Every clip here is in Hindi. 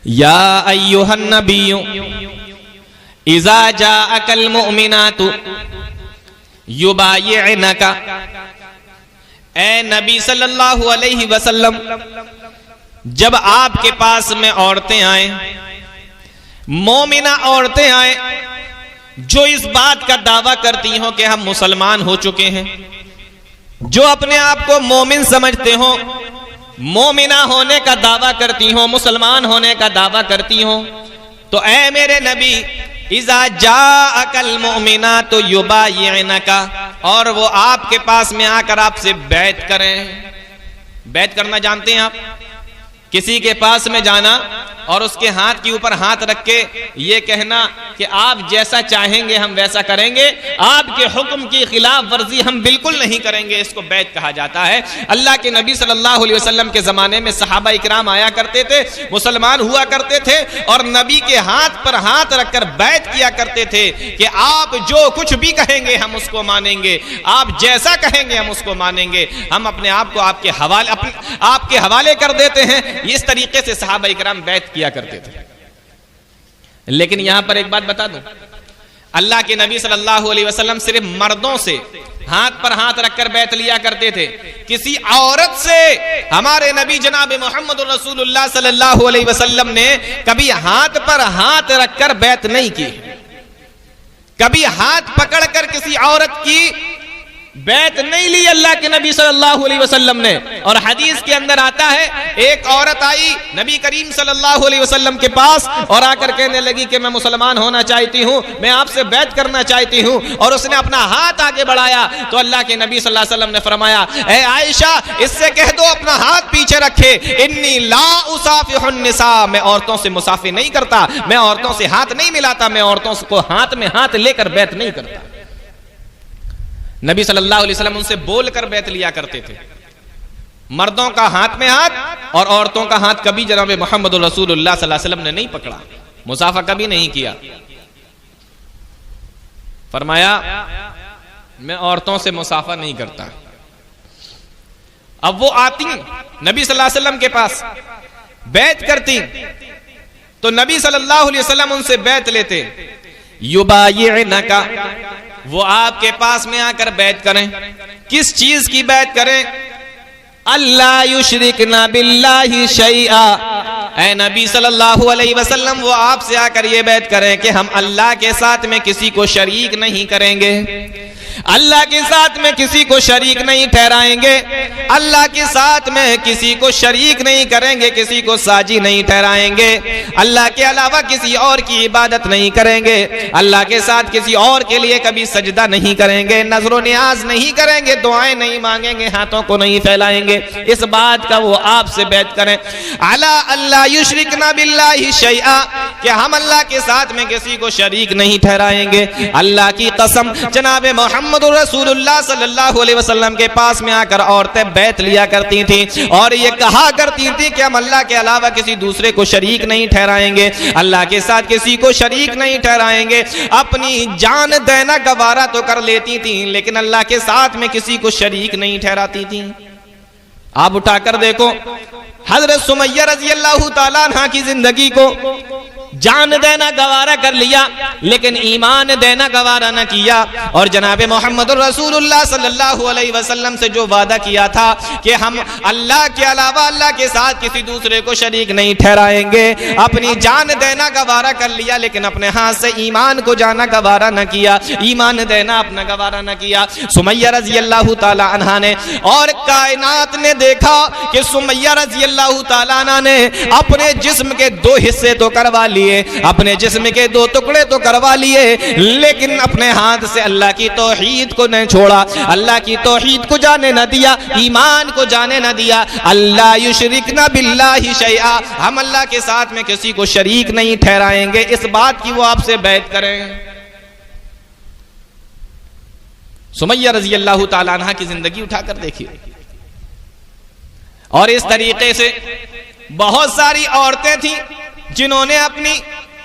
या अय्युहन नबिय्यु इज़ा जाअकल मुमिनातु युबायिअनका, ए नबी सल्लल्लाहु अलैहि वसल्लम, जब आपके पास में औरतें आए, मोमिना औरतें आए जो इस बात का दावा करती हो कि हम मुसलमान हो चुके हैं, जो अपने आप को मोमिन समझते हो, मोमिना होने का दावा करती हो, मुसलमान होने का दावा करती हो, तो ऐ मेरे नबी इज़ा जाअकल मुमिनातु युबायिअनका, और वो आपके पास में आकर आपसे बैत करें। बैत करना जानते हैं आप? किसी के पास में जाना और उसके हाथ के ऊपर हाथ रख के ये कहना कि आप जैसा चाहेंगे हम वैसा करेंगे, आपके हुक्म की खिलाफ वर्जी हम बिल्कुल नहीं करेंगे, इसको बैत कहा जाता है। अल्लाह के नबी सल्लल्लाहु अलैहि वसल्लम के जमाने में सहाबा इकराम आया करते थे, मुसलमान हुआ करते थे और नबी के हाथ पर हाथ रखकर बैत किया करते थे कि आप जो कुछ भी कहेंगे हम उसको मानेंगे, आप जैसा कहेंगे हम उसको मानेंगे, हम अपने आप को आपके हवाले कर देते हैं। इस तरीके से सहाबा इकराम बैत किया करते थे। लेकिन यहां पर एक बात बता दूं, अल्लाह के नबी सल्लल्लाहु अलैहि वसल्लम सिर्फ मर्दों से हाथ पर हाथ रखकर बैत लिया करते थे। किसी औरत से हमारे नबी जनाब मोहम्मद रसूलुल्लाह सल्लल्लाहु अलैहि वसल्लम ने कभी हाथ पर हाथ रखकर बैत नहीं की, कभी हाथ पकड़कर किसी औरत की बैत नहीं ली अल्लाह के नबी सल्लल्लाहु अलैहि वसल्लम ने। और हदीस के अंदर आता है, एक औरत आई नबी करीम सल्लल्लाहु अलैहि वसल्लम के पास और आकर कहने लगी कि मैं मुसलमान होना चाहती हूँ, मैं आपसे बैत करना चाहती हूँ, और उसने अपना हाथ आगे बढ़ाया तो अल्लाह के नबी सल्लल्लाहु अलैहि वसल्लम ने फरमाया, ए आयशा, इससे कह दो अपना हाथ पीछे रखे, इन्नी ला उसाफिहुन निसा, मैं औरतों से मुसाफिह नहीं करता, मैं औरतों से हाथ नहीं मिलाता, मैं औरतों को हाथ में हाथ लेकर बैत नहीं करता। नबी सल्लल्लाहु अलैहि वसल्लम उनसे बोलकर बैत लिया करते थे। मर्दों का हाथ में हाथ और औरतों का हाथ कभी जनाब मोहम्मद रसूलुल्लाह सल्लल्लाहु अलैहि वसल्लम ने नहीं पकड़ा, मुसाफा कभी नहीं किया। फरमाया, मैं औरतों से मुसाफा नहीं करता। अब वो आती नबी सल्लल्लाहु अलैहि वसल्लम के पास बैत करती तो नबी सल्लल्लाहु अलैहि वसल्लम उनसे बैत लेते। युबायिअनका, वो आपके पास में आकर बैत करें। किस चीज की बैत करें? अल्ला युशरिकना बिल्लाहि शैआ, ऐ नबी सल्लल्लाहु अलैहि वसल्लम, वो आपसे आकर ये बैत करें कि हम अल्लाह के साथ में किसी को शरीक नहीं करेंगे, अल्लाह के साथ में किसी को शरीक नहीं ठहराएंगे, अल्लाह के साथ में किसी को शरीक नहीं करेंगे, किसी को साजी नहीं ठहराएंगे, अल्लाह के अलावा किसी और की इबादत नहीं करेंगे, अल्लाह के साथ किसी और के लिए कभी सजदा नहीं करेंगे, नजरो नियाज नहीं करेंगे, दुआएं नहीं मांगेंगे, हाथों को नहीं फैलाएंगे। इस बात का वो आपसे बैत करें। अला अल्लाह युशरिकना बिल्लाहि शैआ, कि हम अल्लाह के साथ में किसी को शरीक नहीं ठहराएंगे। अल्लाह की कसम, जनाब मोहम्मद रसूलुल्लाह सल्लल्लाहु अलैहि वसल्लम के पास में आकर औरतें बैत लिया करती थी और ये कहा करती थी कि हम अल्लाह के अलावा किसी दूसरे को शरीक नहीं ठहराएंगे, अल्लाह के साथ किसी को शरीक नहीं ठहराएंगे। अपनी जान देना गवारा तो कर लेती थी, लेकिन अल्लाह के साथ में किसी को शरीक नहीं ठहराती थी। आप उठाकर देखो, हजरत सुमैया रज़ी अल्लाह ताला अन्हा की जिंदगी को जान देना गवारा कर लिया, लेकिन ईमान देना गवारा न किया। और जनाब मोहम्मद रसूलुल्लाह सल्लल्लाहु अलैहि वसल्लम से जो वादा किया था कि हम अल्लाह के अलावा अल्लाह के साथ किसी दूसरे को शरीक नहीं ठहराएंगे, अपनी जान देना गवारा कर लिया, लेकिन अपने हाथ से ईमान को जाना गवारा न किया, ईमान देना अपना गवारा न किया। सुमैया रज़ी अल्लाह ताला अन्हा ने और कायनात ने देखा कि सुमैया रज़ी अल्लाह ताला अन्हा ने अपने जिस्म के दो हिस्से तो करवा लिए, अपने जिस्म के दो टुकड़े तो करवा लिए, लेकिन अपने हाथ से अल्लाह की तौहीद को नहीं छोड़ा, अल्लाह की तौहीद को जाने न दिया, ईमान को जाने न दिया। अल्लाह युशरिकना बिल्लाहि शैआ, हम अल्लाह के साथ में किसी को शरीक नहीं ठहराएंगे, इस बात की वो आपसे बैत करें। सुमैया रज़ी अल्लाह ताला अन्हा की जिंदगी उठाकर देखिए। और इस तरीके से बहुत सारी औरतें थीं जिन्होंने अपनी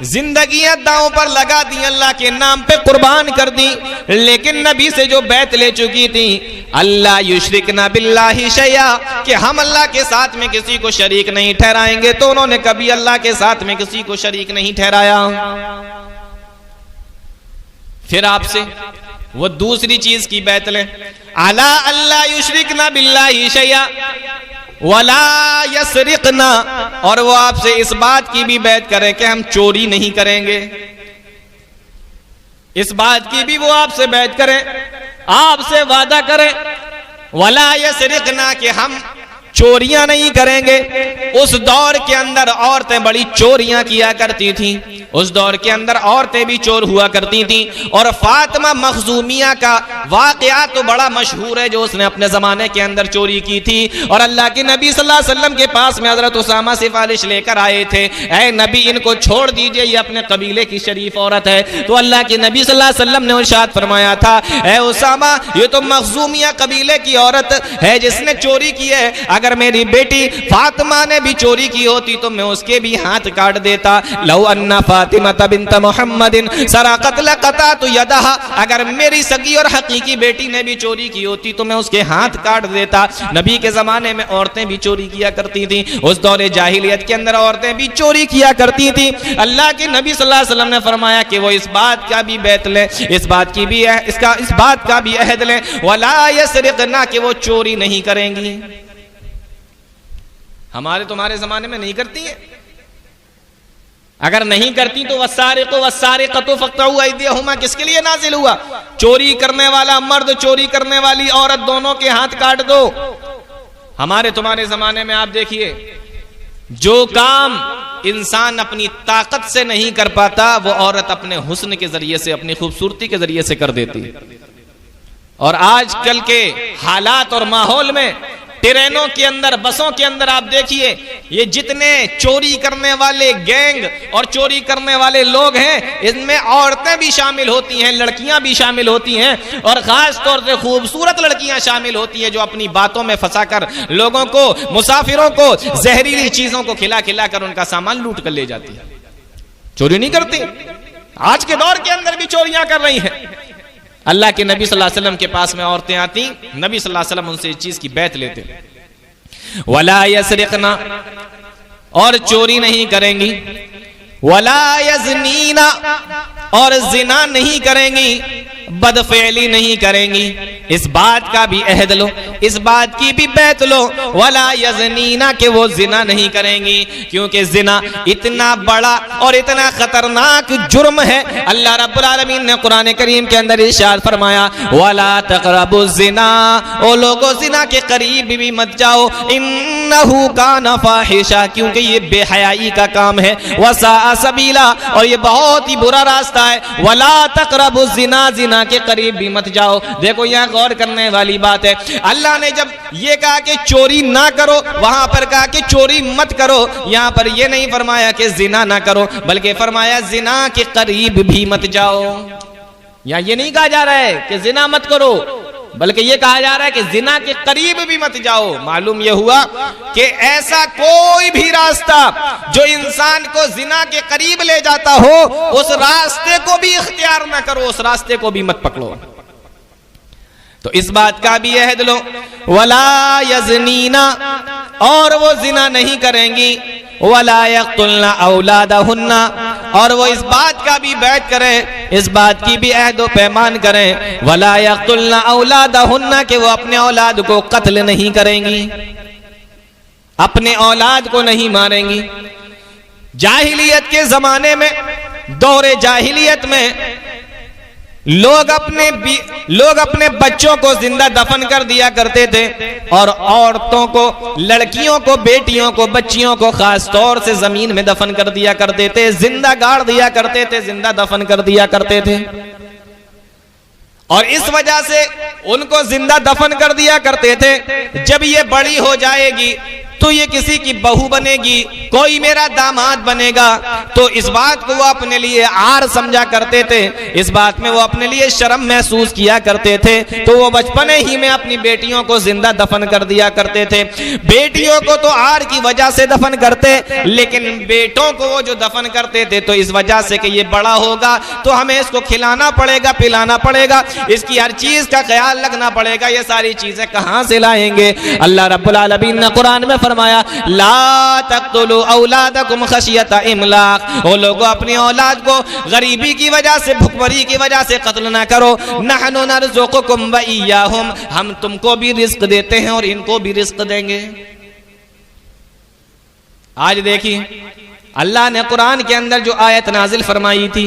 जिंदगियां दांव पर लगा दी, अल्लाह के नाम पे कुर्बान कर दी, लेकिन नबी से जो बैत ले चुकी थी, अल्लाह युशरिकना बिल्लाहि शैया, कि हम अल्लाह के साथ में किसी को शरीक नहीं ठहराएंगे। तो उन्होंने कभी अल्लाह के साथ में किसी को शरीक नहीं ठहराया। फिर आपसे वो दूसरी चीज की बैत लें, अला अल्लाह युशरिकना बिल्लाहि शैया वला यसरिकना, और वो आपसे इस बात की भी बैत करें कि हम चोरी नहीं करेंगे। इस बात की भी वो आपसे बैत करें, आपसे वादा करें, वला यसरिकना, कि हम चोरियां नहीं करेंगे। उस दौर के अंदर औरतें बड़ी चोरियां किया करती थी, उस दौर के अंदर औरतें भी चोर हुआ करती थी। और फातिमा मखजूमिया का वाकया तो बड़ा मशहूर है, जो उसने अपने जमाने के अंदर चोरी की थी। और अल्लाह के नबी सल्लल्लाहु अलैहि वसल्लम के पास में हजरत उसामा सिफारिश लेकर आए थे, ऐ नबी इनको छोड़ दीजिए, ये अपने कबीले की शरीफ औरत है। तो अल्लाह के नबी सल्लल्लाहु अलैहि वसल्लम ने इरशाद फरमाया था, ऐ उसामा ये तो मखजूमिया कबीले की औरत है जिसने चोरी की है। अगर मेरी बेटी फातिमा ने भी चोरी की होती तो मैं उसके भी हाथ काट देता। लौ अन्ना फातिमा बिन्त मुहम्मदिन सरक़त लक़तअतु यदहा, अगर मेरी सगी और हकीकी बेटी ने भी चोरी की होती तो मैं उसके हाथ काट देता। नबी के जमाने में औरतें भी चोरी किया करती थी, उस दौरे जाहिलियत के अंदर औरतें भी चोरी किया करती थी। अल्लाह के नबी सल्लल्लाहु अलैहि वसल्लम ने फरमाया कि वो इस बात का भी बैत ले, इस बात का भी अहद ले, वला यसरिकना, कि वो चोरी नहीं करेंगी। हमारे तुम्हारे जमाने में नहीं करती है। अगर नहीं करती तो वस्सारिक़ु वस्सारिक़तु फ़क़्तऊ अयदियहुमा किसके लिए नाज़िल हुआ? चोरी करने वाला मर्द, चोरी करने वाली औरत, दोनों के हाथ काट दो। हमारे तुम्हारे जमाने में आप देखिए, जो काम इंसान अपनी ताकत से नहीं कर पाता वो औरत अपने हुस्न के जरिए से, अपनी खूबसूरती के जरिए से कर देती। और आजकल के हालात और माहौल में ट्रेनों के अंदर, बसों के अंदर आप देखिए, ये जितने चोरी करने वाले गैंग और चोरी करने वाले लोग हैं, इनमें औरतें भी शामिल होती हैं, लड़कियां भी शामिल होती हैं, और खास तौर से खूबसूरत लड़कियां शामिल होती हैं, जो अपनी बातों में फंसाकर लोगों को, मुसाफिरों को जहरीली चीजों को खिला खिला कर उनका सामान लूट कर ले जाती है। चोरी नहीं करती, आज के दौर के अंदर भी चोरियां कर रही हैं। अल्लाह के नबी सल्लल्लाहु अलैहि वसल्लम के पास में औरतें आती, नबी सल्लल्लाहु अलैहि वसल्लम उनसे इस चीज की बैत लेते, वला यसरिकना, और चोरी नहीं करेंगी, वला यज़नीना, और जिना नहीं करेंगी, बदफेली नहीं करेंगी। इस बात का भी अहद लो, इस बात की भी बैत लो, वला यज़नीना, के वो जिना नहीं करेंगी, क्योंकि जिना इतना बड़ा और इतना खतरनाक जुर्म है। अल्लाह रब्बुल आलमीन ने कुरान करीम के अंदर इरशाद फरमाया, वला तक़रबु ज़िना, ओ लोगो जिना के करीब भी मत जाओ, इन्नहु काना फ़ाहिशा, क्योंकि ये बेहयाई का काम है, वसाअ सबीला, और ये बहुत ही बुरा रास्ता है। वला तक़रबु ज़िना, जिना के करीब भी मत जाओ। देखो यहाँ गौर करने वाली बात है, अल्लाह ने जब ये कहा कि चोरी ना करो, वहां पर कहा कि चोरी मत करो। यहाँ पर ये नहीं फरमाया कि जिना ना करो, बल्कि फरमाया जिना के करीब भी मत जाओ। यहाँ ये नहीं कहा जा रहा है कि जिना मत करो, बल्कि ये कहा जा रहा है कि जिना के करीब भी मत जाओ। मालूम ये हुआ कि ऐसा कोई भी रास्ता जो इंसान को जिना के करीब ले जाता हो, उस रास्ते को भी इख्तियार ना करो, उस रास्ते को भी मत पकड़ो। तो इस बात का भी अहद लो, वला यज़नीना, और वो जिना नहीं करेंगी, वला यक़्तुलना औलादहुन्ना, और वो इस बात का भी बैत करें, इस बात की भी अहद व पैमान करें, वला यक़्तुलना औलादहुन्ना, कि वो अपने औलाद को कत्ल नहीं करेंगी, अपने औलाद को नहीं मारेंगी। जाहिलियत के जमाने में, दौरे जाहिलियत में लोग अपने बच्चों को जिंदा दफन कर दिया करते थे, और औरतों को, लड़कियों को, बेटियों को, बच्चियों को खास तौर से जमीन में दफन कर दिया करते थे, जिंदा गाड़ दिया करते थे, जिंदा दफन कर दिया करते थे। और इस वजह से उनको जिंदा दफन कर दिया करते थे। जब ये बड़ी हो जाएगी तो ये किसी की बहू बनेगी, कोई मेरा दामाद बनेगा, तो इस बात को वो अपने लिए आर समझा करते थे, इस बात में वो अपने लिए शर्म महसूस किया करते थे। तो वो बचपने ही में अपनी बेटियों को जिंदा दफन कर दिया करते थे। बेटियों को तो आर की वजह से दफन करते, लेकिन बेटों को वो जो दफन करते थे तो इस वजह से कि ये बड़ा होगा तो हमें इसको खिलाना पड़ेगा, पिलाना पड़ेगा, इसकी हर चीज का ख्याल रखना पड़ेगा। ये सारी चीजें कहां से लाएंगे? अल्लाह रब्बुल आलमीन ने कुरान में फरमाया, ला तक़्तुलू औलादकुम खशियता इमलाक, वो लोगों अपनी औलाद को गरीबी की वजह से, भुखमरी की वजह से कत्ल ना करो। नहनु नरज़ुकुकुम व इय्याहुम, हम तुमको भी रिस्क देते हैं और इनको भी रिस्क देंगे। आज देखिए अल्लाह ने कुरान के अंदर जो आयत नाजिल फरमाई थी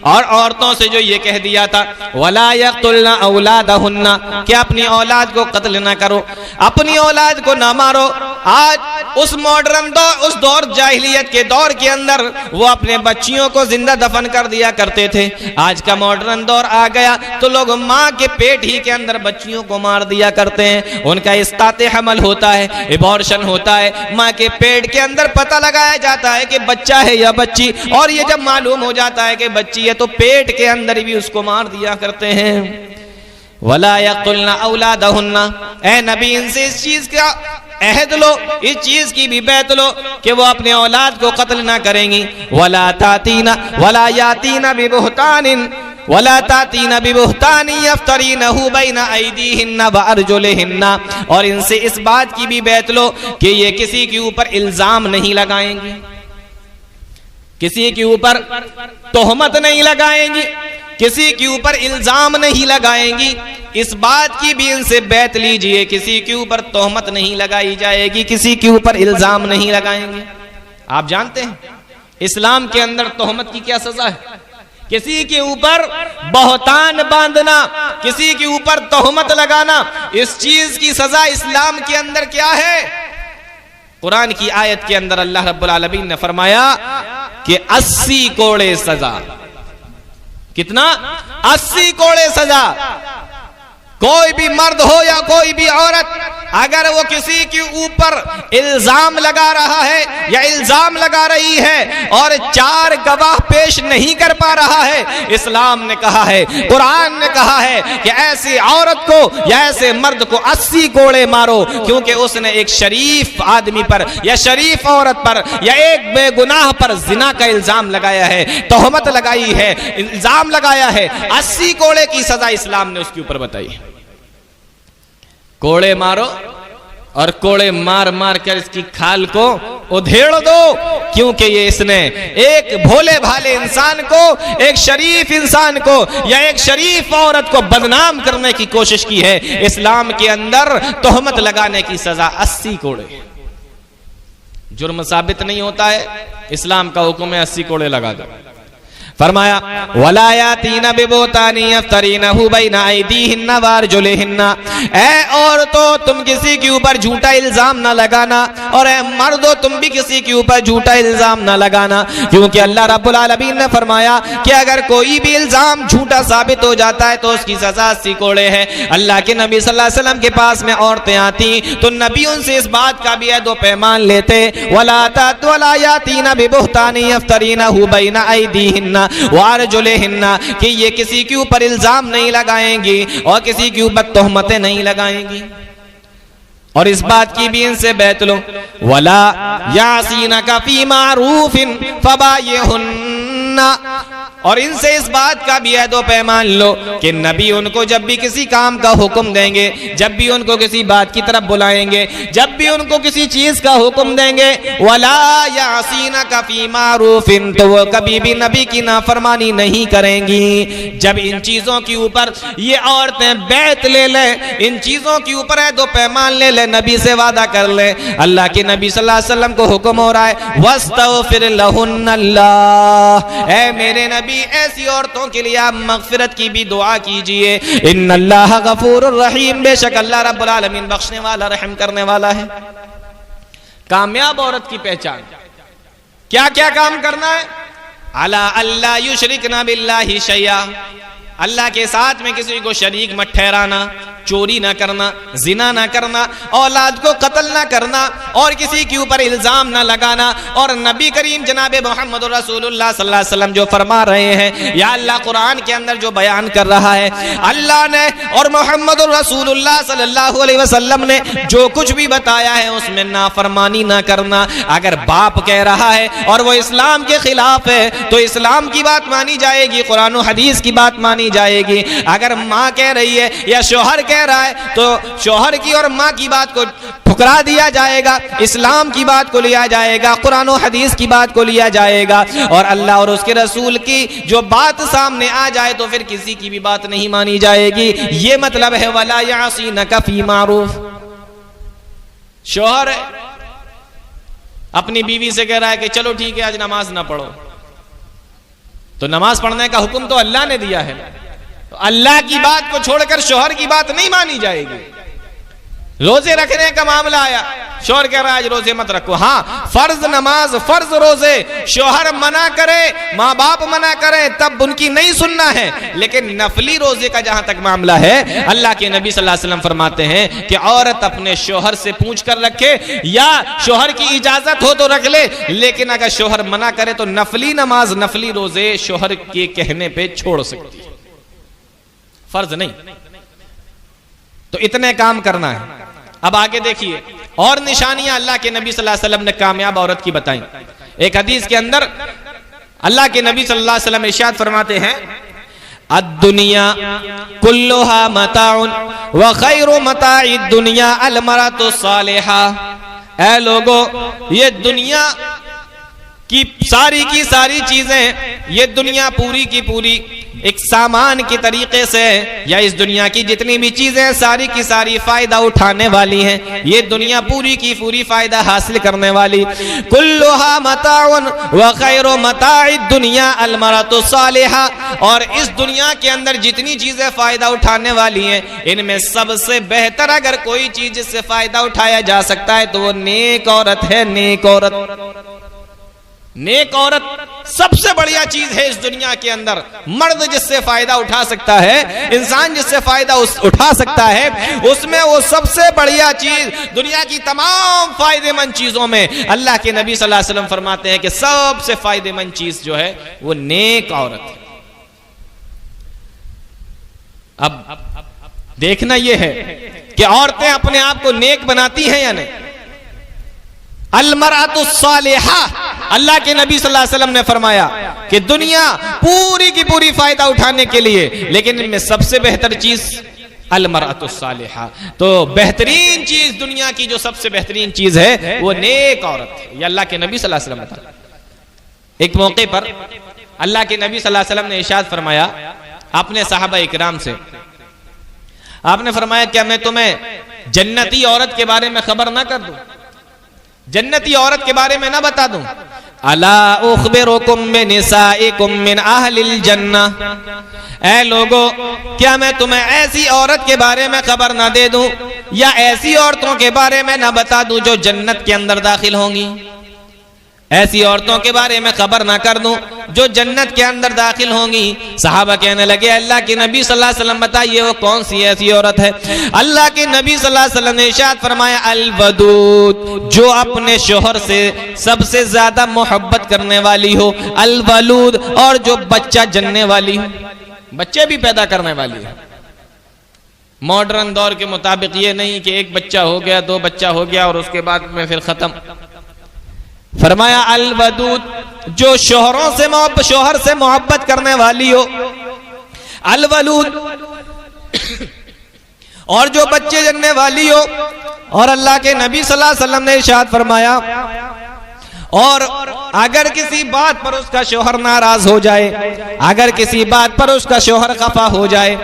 और औरतों से जो ये कह दिया था, वला यक़्तुलना औलादहुन्ना, कि अपनी औलाद को कत्ल ना करो, अपनी औलाद को ना मारो। आज उस मॉडर्न दौर, उस दौर जाहिलियत के दौर के अंदर वो अपने बच्चियों को जिंदा दफन कर दिया करते थे। आज का मॉडर्न दौर आ गया तो लोग माँ के पेट ही के अंदर बच्चियों को मार दिया करते हैं। उनका इस्ताते हमल होता है, एबॉर्शन होता है, माँ के पेट के अंदर पता लगाया जाता है कि बच्चा है या बच्ची, और ये जब मालूम हो जाता है कि बच्ची है तो पेट के अंदर भी उसको मार दिया करते हैं। वला यक़्तुलना औलादहुन्ना, ए नबी इनसे इस चीज का अहद लो, इस चीज की भी बैत लो कि वो अपने औलाद को कत्ल ना करेंगी। वला यातीना बिबुहतानिन वला तातीना बिबुहतानि यफ्तरीनहु बैना अयदीहिन्ना व अर्जुलिहिन्ना, और इनसे इस बात की भी बैत लो कि ये किसी के ऊपर इल्जाम नहीं लगाएंगी, किसी के ऊपर तोहमत नहीं लगाएंगी, किसी के ऊपर इल्जाम नहीं लगाएंगी। इस बात की भी इनसे बैत लीजिए, किसी के ऊपर तोहमत नहीं लगाई जाएगी, किसी के ऊपर इल्जाम नहीं लगाएंगे। आप जानते हैं इस्लाम के अंदर तोहमत की क्या सजा है? किसी के ऊपर बहतान बांधना, किसी के ऊपर तोहमत लगाना, इस चीज की सजा इस्लाम के अंदर क्या है? कुरान की आयत के अंदर अल्लाह रब्बुल आलमीन ने फरमाया कि 80 कोड़े सजा। कितना? 80 कोड़े सजा। कोई भी मर्द हो या कोई भी औरत, अगर वो किसी के ऊपर इल्जाम लगा रहा है या इल्जाम लगा रही है और 4 गवाह पेश नहीं कर पा रहा है, इस्लाम ने कहा है, कुरान ने कहा है कि ऐसी औरत को या ऐसे मर्द को 80 कोड़े मारो, क्योंकि उसने एक शरीफ आदमी पर या शरीफ औरत पर या एक बेगुनाह पर जिना का इल्जाम लगाया है, तोहमत लगाई है, इल्जाम लगाया है। 80 कोड़े की सजा इस्लाम ने उसके ऊपर बताई। कोड़े मारो और कोड़े मार मार कर इसकी खाल को उधेड़ दो, क्योंकि ये इसने एक भोले भाले इंसान को, एक शरीफ इंसान को या एक शरीफ औरत को बदनाम करने की कोशिश की है। इस्लाम के अंदर तोहमत लगाने की सजा 80 कोड़े। जुर्म साबित नहीं होता है, इस्लाम का हुक्म है 80 कोड़े लगा दो। फरमाया वला यातीना बिबुहतानि यफ्तरीनहु बैना अयदीहिन्ना व अर्जुलिहिन्ना, ऐ औरतों तुम किसी के ऊपर झूठा इल्जाम ना लगाना, और ऐ मर्दों तुम भी किसी के ऊपर झूठा इल्जाम ना लगाना, क्योंकि अल्लाह रब्बुल आलमीन ने फरमाया कि अगर कोई भी इल्जाम झूठा साबित हो जाता है तो उसकी सजा 80 कोड़े है। अल्लाह के नबी सल्लल्लाहु अलैहि वसल्लम के पास में औरतें आती तो नबी उनसे इस बात का भी दो पैमान लेते, वला यातीना बिबुहतानि यफ्तरीनहु बैना अयदीहिन्ना वारजुलिहिन्ना, कि ये किसी के ऊपर इल्जाम नहीं लगाएंगी और किसी के ऊपर तोहमतें नहीं लगाएंगी। और इस बात की भी इनसे बैत लो, वला यासीनका फी मारूफिन फबायिहुन्ना, और इनसे इस बात का भी दो पैमान लो कि नबी उनको जब भी किसी काम का हुक्म देंगे, जब भी उनको किसी बात की तरफ बुलाएंगे, जब भी उनको किसी चीज का हुक्म देंगे, वला यासीनका फी मारूफिन, तो वो कभी भी नबी की नाफरमानी नहीं करेंगी। जब इन चीजों के ऊपर ये औरतें बैत ले ले, इन चीजों के ऊपर दो पैमान ले ले, नबी से वादा कर ले, अल्लाह के नबी सल्लल्लाहु अलैहि वसल्लम को हुक्म हो रहा है वस्तगफिर लहुन्नल्लाह, ऐ मेरे नबी ऐसी औरतों के लिए आप मगफिरत की भी दुआ कीजिए। इन्नल्लाह गफूरुर रहीम, बेशक अल्लाह रब्बुल आलमीन बख्शने वाला, रहम करने वाला है। कामयाब औरत की पहचान क्या क्या काम करना है? अला अल्ला युशरिकना बिल्लाहि शैया, अल्लाह के साथ में किसी को शरीक मत ठहराना, चोरी ना करना, जिना ना करना, औलाद को कत्ल ना करना और किसी के ऊपर इल्जाम ना लगाना। और नबी करीम जनाब मोहम्मद रसूलुल्लाह सल्लल्लाहु अलैहि वसल्लम जो फरमा रहे हैं, या अल्लाह कुरान के अंदर जो बयान कर रहा है, अल्लाह ने और मोहम्मद रसूलुल्लाह सल्लल्लाहु अलैहि वसल्लम ने जो कुछ भी बताया है उसमें नाफरमानी ना करना। अगर बाप कह रहा है और वो इस्लाम के खिलाफ है तो इस्लाम की बात मानी जाएगी, कुरान और हदीस की बात मानी जाएगी। अगर माँ कह रही है या शौहर कह रहा है तो शौहर की और माँ की बात को ठुकरा दिया जाएगा, इस्लाम की बात को लिया जाएगा, कुरान और हदीस की बात को लिया जाएगा। और अल्लाह और उसके रसूल की जो बात सामने आ जाए तो फिर किसी की भी बात नहीं मानी जाएगी। ये मतलब है वला यासीनका फी मारूफ। शौहर अपनी बीवी से कह रहा है कि चलो ठीक है आज नमाज ना पढ़ो, तो नमाज पढ़ने का हुक्म तो अल्लाह ने दिया है, तो अल्लाह की बात को छोड़कर शौहर की बात नहीं मानी जाएगी। रोजे रखने का मामला आया, शौहर कह रहा है आज रोजे मत रखो। हाँ, फर्ज नमाज, फर्ज रोजे शौहर मना करे, माँ बाप मना करें तब उनकी नहीं सुनना है, लेकिन नफली रोजे का जहां तक मामला है, अल्लाह के नबी सल्लल्लाहु अलैहि वसल्लम फरमाते हैं कि औरत अपने शौहर से पूछ कर रखे या शौहर की इजाजत हो तो रख ले, लेकिन अगर शौहर मना करे तो नफली नमाज, नफली रोजे शौहर के कहने पे छोड़ सकती है, फर्ज नहीं। तो इतने काम करना है। अब आगे देखिए और निशानियां अल्लाह के नबी सल्लल्लाहु अलैहि वसल्लम ने कामयाब औरत की बताई। एक हदीस के अंदर अल्लाह के नबी सल्लल्लाहु अलैहि वसल्लम इरशाद फरमाते हैं, अद्दुनिया कुल्लुहा मताउन व खैरु मताइद दुनिया अल मरातु सालिहा। ऐ लोगो, ये दुनिया की सारी चीजें, ये दुनिया पूरी की पूरी एक सामान के तरीके से, या इस दुनिया की जितनी भी चीजें सारी की सारी फायदा उठाने वाली हैं, ये दुनिया पूरी की पूरी फायदा हासिल करने वाली। कुल्लुहा मताउन व खैरु मताइद दुनिया अल मरातु सालिहा। और इस दुनिया के अंदर जितनी चीजें फायदा उठाने वाली हैं, इनमें सबसे बेहतर अगर कोई चीज जिससे फायदा उठाया जा सकता है तो वो नेक औरत है। नेक औरत, नेक औरत सबसे बढ़िया चीज है इस दुनिया के अंदर। मर्द जिससे फायदा उठा सकता है, इंसान जिससे फायदा उठा सकता है, उसमें वो सबसे बढ़िया चीज दुनिया की तमाम फायदेमंद चीजों में अल्लाह के नबी सल्लल्लाहु अलैहि वसल्लम फरमाते हैं कि सबसे फायदेमंद चीज जो है वो नेक औरत है। अब देखना यह है कि औरतें अपने आप को नेक बनाती हैं या नहीं। अलमरातु सालिहा, अल्लाह के नबी सल्लल्लाहु अलैहि वसल्लम ने फरमाया कि दुनिया पूरी की पूरी फायदा उठाने के लिए, लेकिन इनमें सबसे बेहतर चीज अलमरातु सालिहा। तो बेहतरीन चीज दुनिया की जो सबसे बेहतरीन चीज है वो नेक औरत है। ये अल्लाह के नबी सल्लल्लाहु अलैहि वसल्लम बताया। एक मौके पर अल्लाह के नबी सल्लल्लाहु अलैहि वसल्लम ने इरशाद फरमाया अपने सहाबा इकराम से, आपने फरमाया क्या मैं तुम्हें जन्नती औरत के बारे में खबर ना कर दूं, जन्नती औरत के बारे में ना बता दूं। अला उखबिरुकुम बिनिसाइकुम मिन अहलिल जन्नह। ऐ लोगो, क्या मैं तुम्हें ऐसी औरत के बारे में खबर ना दे दूं या ऐसी औरतों के बारे में ना बता दूं जो जन्नत के अंदर दाखिल होंगी। ऐसी औरतों के बारे में खबर ना कर दूं जो जन्नत के अंदर दाखिल होंगी। सहाबा कहने लगे अल्लाह के नबी सल्लल्लाहु अलैहि वसल्लम बताइए वो कौन सी ऐसी औरत है। अल्लाह के नबी सल्लल्लाहु अलैहि वसल्लम ने इरशाद फरमाया अल वदूद, जो अपने शोहर से सबसे ज्यादा मोहब्बत करने वाली हो। अल वलूद, और जो बच्चा जनने वाली हो, बच्चे भी पैदा करने वाली है। मॉडर्न दौर के मुताबिक ये नहीं कि एक बच्चा हो गया, दो बच्चा हो गया और उसके बाद में फिर खत्म। फरमाया अल वदूद, जो शोहर से मोहब्बत करने वाली हो। अल वलूद, और जो बच्चे जनने वाली हो। और अल्लाह के नबी सल्लल्लाहु अलैहि वसल्लम ने इरशाद फरमाया और अगर किसी बात पर उसका शोहर नाराज हो जाए, अगर किसी बात पर उसका शोहर खफा हो जाए,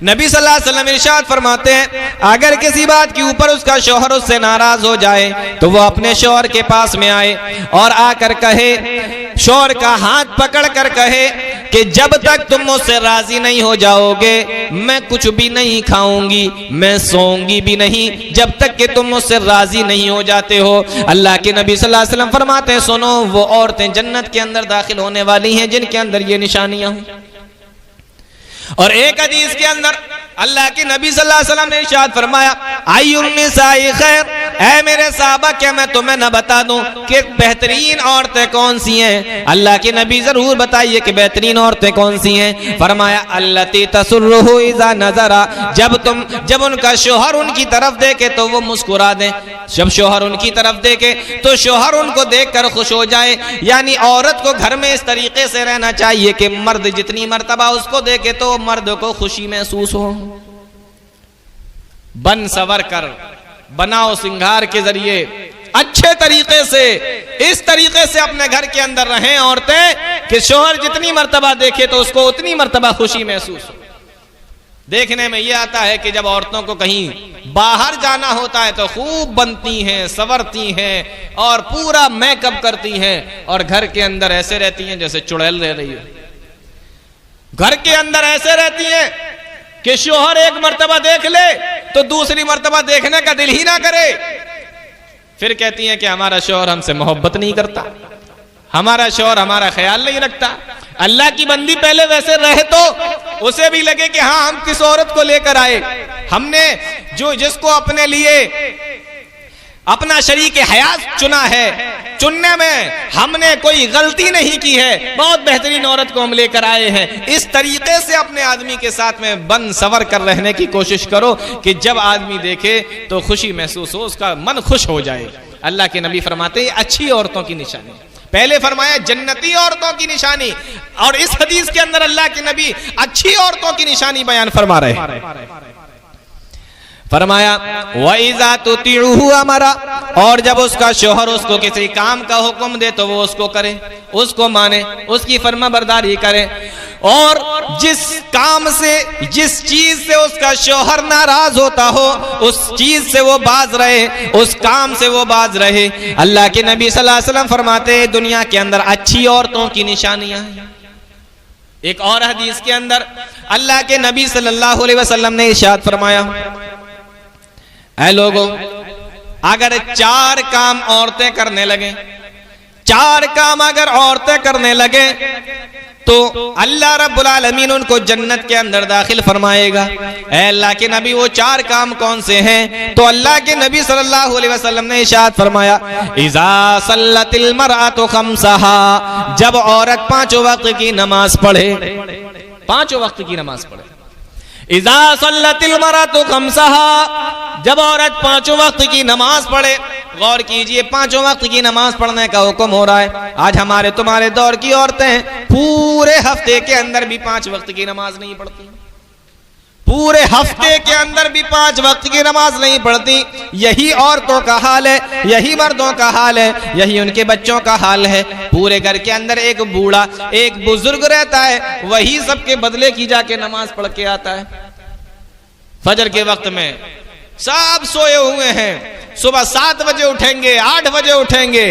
नबी सल्लल्लाहु अलैहि वसल्लम इरशाद फरमाते हैं अगर किसी बात के ऊपर उसका शौहर उससे नाराज हो जाए तो वो अपने शौहर के पास में आए और आकर कहे, शौहर का हाथ पकड़ कर कहे कि जब तक तुम मुझसे राजी नहीं हो जाओगे मैं कुछ भी नहीं खाऊंगी, मैं सोऊंगी भी नहीं जब तक कि तुम मुझसे राजी नहीं हो जाते हो। अल्लाह के नबी सल्लल्लाहु अलैहि वसल्लम फरमाते हैं सुनो, वो औरतें जन्नत के अंदर दाखिल होने वाली हैं जिनके अंदर ये निशानियां हों। और एक हदीस के अंदर अल्लाह के नबी सल्लल्लाहु अलैहि वसल्लम ने इरशाद फरमाया, अय्युन निसाई खैर, ऐ मेरे साहबा क्या मैं तुम्हें न बता दूं कि बेहतरीन औरतें कौन सी हैं? अल्लाह के नबी जरूर बताइए कि बेहतरीन औरतें कौन सी हैं। फरमाया अल्लती तसुर्रुहु इज़ा नज़रा, जब उनका शोहर उनकी तरफ देखे तो वो मुस्कुरा दें, जब शोहर उनकी तरफ देखे तो शोहर उनको देखकर खुश हो जाए। यानी औरत को घर में इस तरीके से रहना चाहिए कि मर्द जितनी मर्तबा उसको देखे तो मर्द को खुशी महसूस हो। बन सवर कर, बनाओ सिंगार के जरिए अच्छे तरीके से, इस तरीके से अपने घर के अंदर रहें औरतें कि शोहर जितनी मर्तबा देखे तो उसको उतनी मर्तबा खुशी महसूस हो। देखने में यह आता है कि जब औरतों को कहीं बाहर जाना होता है तो खूब बनती हैं, संवरती हैं और पूरा मेकअप करती हैं, और घर के अंदर ऐसे रहती हैं जैसे चुड़ैल रह रही है। घर के अंदर ऐसे रहती हैं कि शोहर एक मर्तबा देख ले तो दूसरी मर्तबा देखने का दिल ही ना करे। फिर कहती हैं कि हमारा शोहर हमसे मोहब्बत नहीं करता, हमारा शोहर हमारा ख्याल नहीं रखता। अल्लाह की बंदी पहले वैसे रहे तो उसे भी लगे कि हाँ हम किस औरत को लेकर आए, हमने जिसको अपने लिए अपना शरीक हयात चुना है, चुनने में हमने कोई गलती नहीं की है, बहुत बेहतरीन औरत को हम लेकर आए हैं। इस तरीके से अपने आदमी के साथ में बन सवर कर रहने की कोशिश करो कि जब आदमी देखे तो खुशी महसूस हो, उसका मन खुश हो जाए। अल्लाह के नबी फरमाते हैं अच्छी औरतों की निशानी, पहले फरमाया जन्नती औरतों की निशानी, और इस हदीस के अंदर अल्लाह के नबी अच्छी औरतों की निशानी बयान फरमा रहे हैं। फरमाया वइज़ा तुतिउहु अमरा, और जब उसका शोहर उसको किसी काम का हुक्म दे तो वो उसको करे, उसको माने, उसकी फर्माबरदारी करे। और जिस काम से, जिस चीज से उसका शोहर नाराज होता हो उस चीज से वो बाज रहे, उस काम से वो बाज रहे। अल्लाह के नबी सल्लल्लाहु अलैहि वसल्लम फरमाते हैं दुनिया के अंदर अच्छी औरतों की निशानियां हैं। एक और हदीस के अंदर अल्लाह के नबी सल्लल्लाहु अलैहि वसल्लम ने इरशाद फरमाया, ऐ लोगों, अगर 4 काम औरतें करने लगे, 4 काम अगर औरतें करने लगे तो अल्लाह रब्बुल आलमीन उनको जन्नत के अंदर दाखिल फरमाएगा। ऐ अल्लाह के नबी वो 4 काम कौन से हैं? तो अल्लाह के नबी सल्लल्लाहु अलैहि वसल्लम ने इरशाद फरमाया, इज़ा सल्लतिल मरअतु खम्सहा, जब औरत 5 वक्त की नमाज पढ़े, 5 वक्त की नमाज पढ़े। इज़ा सल्लतिल मरअतु खम्सहा, जब औरत 5 वक्त की नमाज पढ़े। गौर कीजिए, 5 वक्त की नमाज पढ़ने का हुक्म हो रहा है। आज हमारे तुम्हारे दौर की औरतें पूरे हफ्ते के अंदर भी 5 वक्त की नमाज नहीं पढ़ती, पूरे हफ्ते के अंदर भी 5 वक्त की नमाज नहीं पढ़ती। यही औरतों का हाल है, यही मर्दों का हाल है, यही उनके बच्चों का हाल है। पूरे घर के अंदर एक बूढ़ा, एक बुजुर्ग रहता है, वही सबके बदले की जाके नमाज पढ़ के आता है। फजर के वक्त में सब सोए हुए हैं, सुबह 7 बजे उठेंगे, 8 बजे उठेंगे,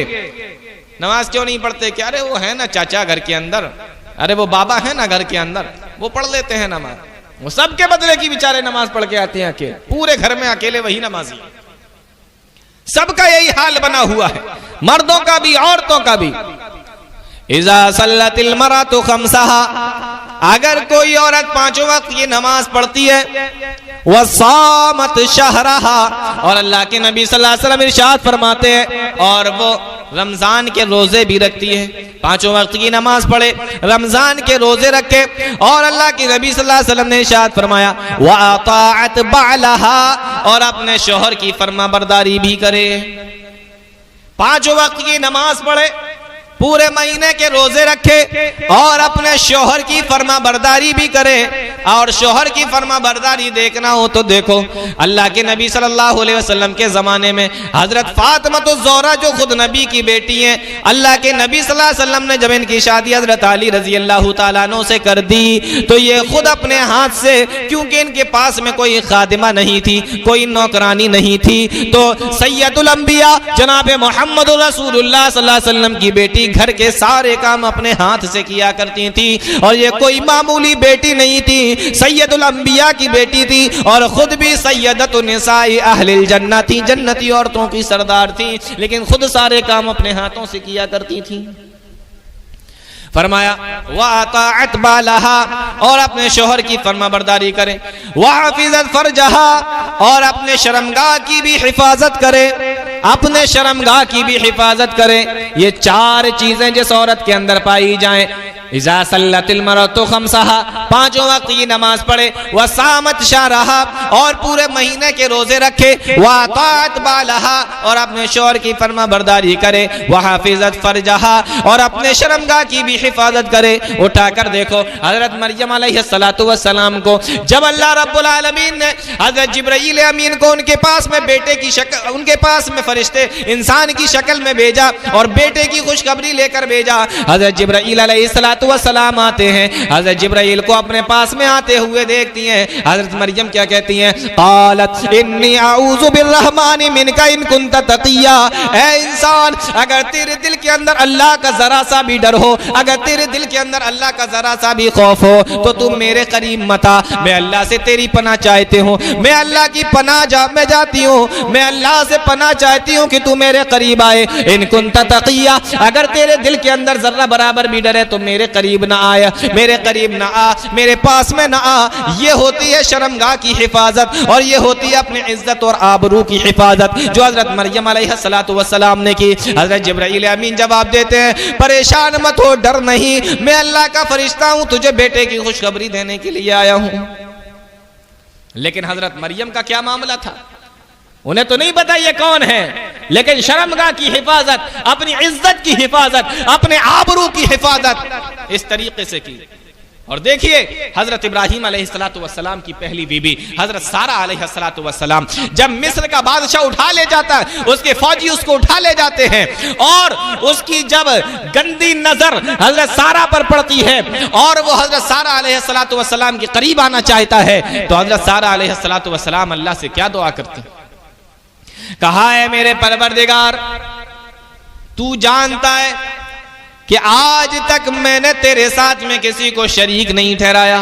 नमाज क्यों नहीं पढ़ते? क्या अरे वो है ना चाचा घर के अंदर, अरे वो बाबा है ना घर के अंदर, वो पढ़ लेते हैं नमाज। वो सबके बदले की बेचारे नमाज पढ़ के आते हैं अकेले, पूरे घर में अकेले वही नमाजी। सबका यही हाल बना हुआ है, मर्दों का भी औरतों का भी। इज़ा सल्लतिल मरअतु खम्सहा, अगर कोई औरत 5 वक्त की नमाज पढ़ती है, वसामत शहरहा, और अल्लाह के नबी सल्लल्लाहु अलैहि वसल्लम इरशाद फरमाते हैं और वो रमजान के रोजे भी रखती है, 5 वक्त की नमाज पढ़े, रमजान के रोजे रखे, और अल्लाह के नबी सल्लल्लाहु अलैहि वसल्लम ने इरशाद फरमाया व अताअत बालहा, और अपने शोहर की फरमाबरदारी भी करे। 5 वक्त की नमाज पढ़े, पूरे महीने के रोजे रखे, और अपने शोहर की फरमाबरदारी भी करे। और शोहर की फरमाबरदारी देखना हो तो देखो, अल्लाह के नबी सल्लल्लाहु अलैहि वसल्लम के जमाने में हजरत फातिमातुज़ ज़ोहरा जो खुद नबी की बेटी हैं, अल्लाह के नबी सल्लल्लाहु अलैहि वसल्लम ने जब इनकी शादी हजरत अली रजी अल्लाह तआला अन्हु से कर दी तो ये खुद अपने हाथ से, क्योंकि इनके पास में कोई खादिमा नहीं थी, कोई नौकरानी नहीं थी, तो सैयदुल अंबिया जनाब मोहम्मद रसूलुल्लाह सल्लल्लाहु अलैहि वसल्लम की बेटी घर के सारे काम अपने हाथ से किया करती थी। और ये कोई मामूली बेटी नहीं थी, सैयदुल अंबिया की बेटी थी, और खुद भी सैयदतुन निसाई अहलिल जन्नह थी, जन्नती औरतों की सरदार थी, लेकिन खुद सारे काम अपने हाथों से किया करती थी। फरमाया वाताअत बालहा, और अपने शोहर की फरमाबरदारी करे, वहफिज़त फरजहा, और अपने शर्मगाह की भी हिफाजत करे, अपने शर्मगाह की भी हिफाजत करे। ये चार चीजें जिस औरत के अंदर पाई जाएं, इज़ा सल्लतिल मरअतु खम्सहा, पांचों वक्त की नमाज पढ़े, व सामत शहरहा, और पूरे महीने के रोजे रखे, व अताअत बालहा, और अपने शौहर की फरमा बरदारी करे, व हाफिज़त फरजहा, और अपने शर्मगाह की भी हिफाजत करे। उठाकर देखो हजरत मरियम अलैहिस्सलातु वस्सलाम को जब अल्लाह रब्बुल आलमीन ने हजरत जिब्राइल अमीन को उनके पास में बेटे की शक्ल, उनके पास में फरिश्ते इंसान की शक्ल में भेजा और बेटे की खुशखबरी लेकर भेजा। हजरत जिब्राइल अलैहिस्सलातु वस्सलाम आते हैं, हजरत जिब्राइल को अपने पास में आते हुए देखती हैं। हजरत मरियम क्या कहती हैं? क़ालत इन्नी अऊज़ु बिर्रहमानि मिनका इन कुन्त तक़िया। ऐ इंसान, अगर तेरे दिल के अंदर अल्लाह का जरा सा भी डर हो, अगर तेरे दिल के अंदर अल्लाह का जरा सा भी खौफ हो, तो तुम मेरे करीब मत आ। मैं अल्लाह से तेरी पनाह चाहती हूँ, मैं अल्लाह की पनाह मैं जाती हूँ, मैं अल्लाह से पनाह चाहती हूँ कि तू मेरे करीब आए। इन कुन्त तक़िया, अगर तेरे दिल के अंदर जर्रा बराबर भी डर है तो मेरे करीब ना आया, मेरे करीब ना आ, मेरे पास में ना आ। ये होती है शर्मगाह की हिफाजत, और ये होती है अपनी इज्जत और आबरू की हिफाजत जो हजरत मरियम अलैहिस्सलातु वस्सलाम ने की। हजरत जिब्राइल अमीन जवाब देते हैं, परेशान मत हो, डर नहीं, मैं अल्लाह का फरिश्ता हूं, तुझे बेटे की खुशखबरी देने के लिए आया हूं। लेकिन हजरत मरियम का क्या मामला था? उन्हें तो नहीं पता ये कौन है, लेकिन शर्मगाह की हिफाजत, अपनी इज्जत की हिफाजत, अपने आबरू की हिफाजत इस तरीके से की। और देखिए हजरत इब्राहीम अलैहिस्सलातु वस्सलाम की पहली बीबी हजरत सारा अलैहिस्सलातु वस्सलाम जब मिस्र का बादशाह उठा ले जाता है, उसके फौजी उसको उठा ले जाते हैं, और उसकी जब गंदी नजर हजरत सारा पर पड़ती है और वो हजरत सारा अलैहिस्सलातु वस्सलाम के करीब आना चाहता है, तो हजरत सारा अलैहिस्सलातु वस्सलाम अल्लाह से क्या दुआ करते हैं? कहा है मेरे परवरदिगार, तू जानता है कि आज तक मैंने तेरे साथ में किसी को शरीक नहीं ठहराया,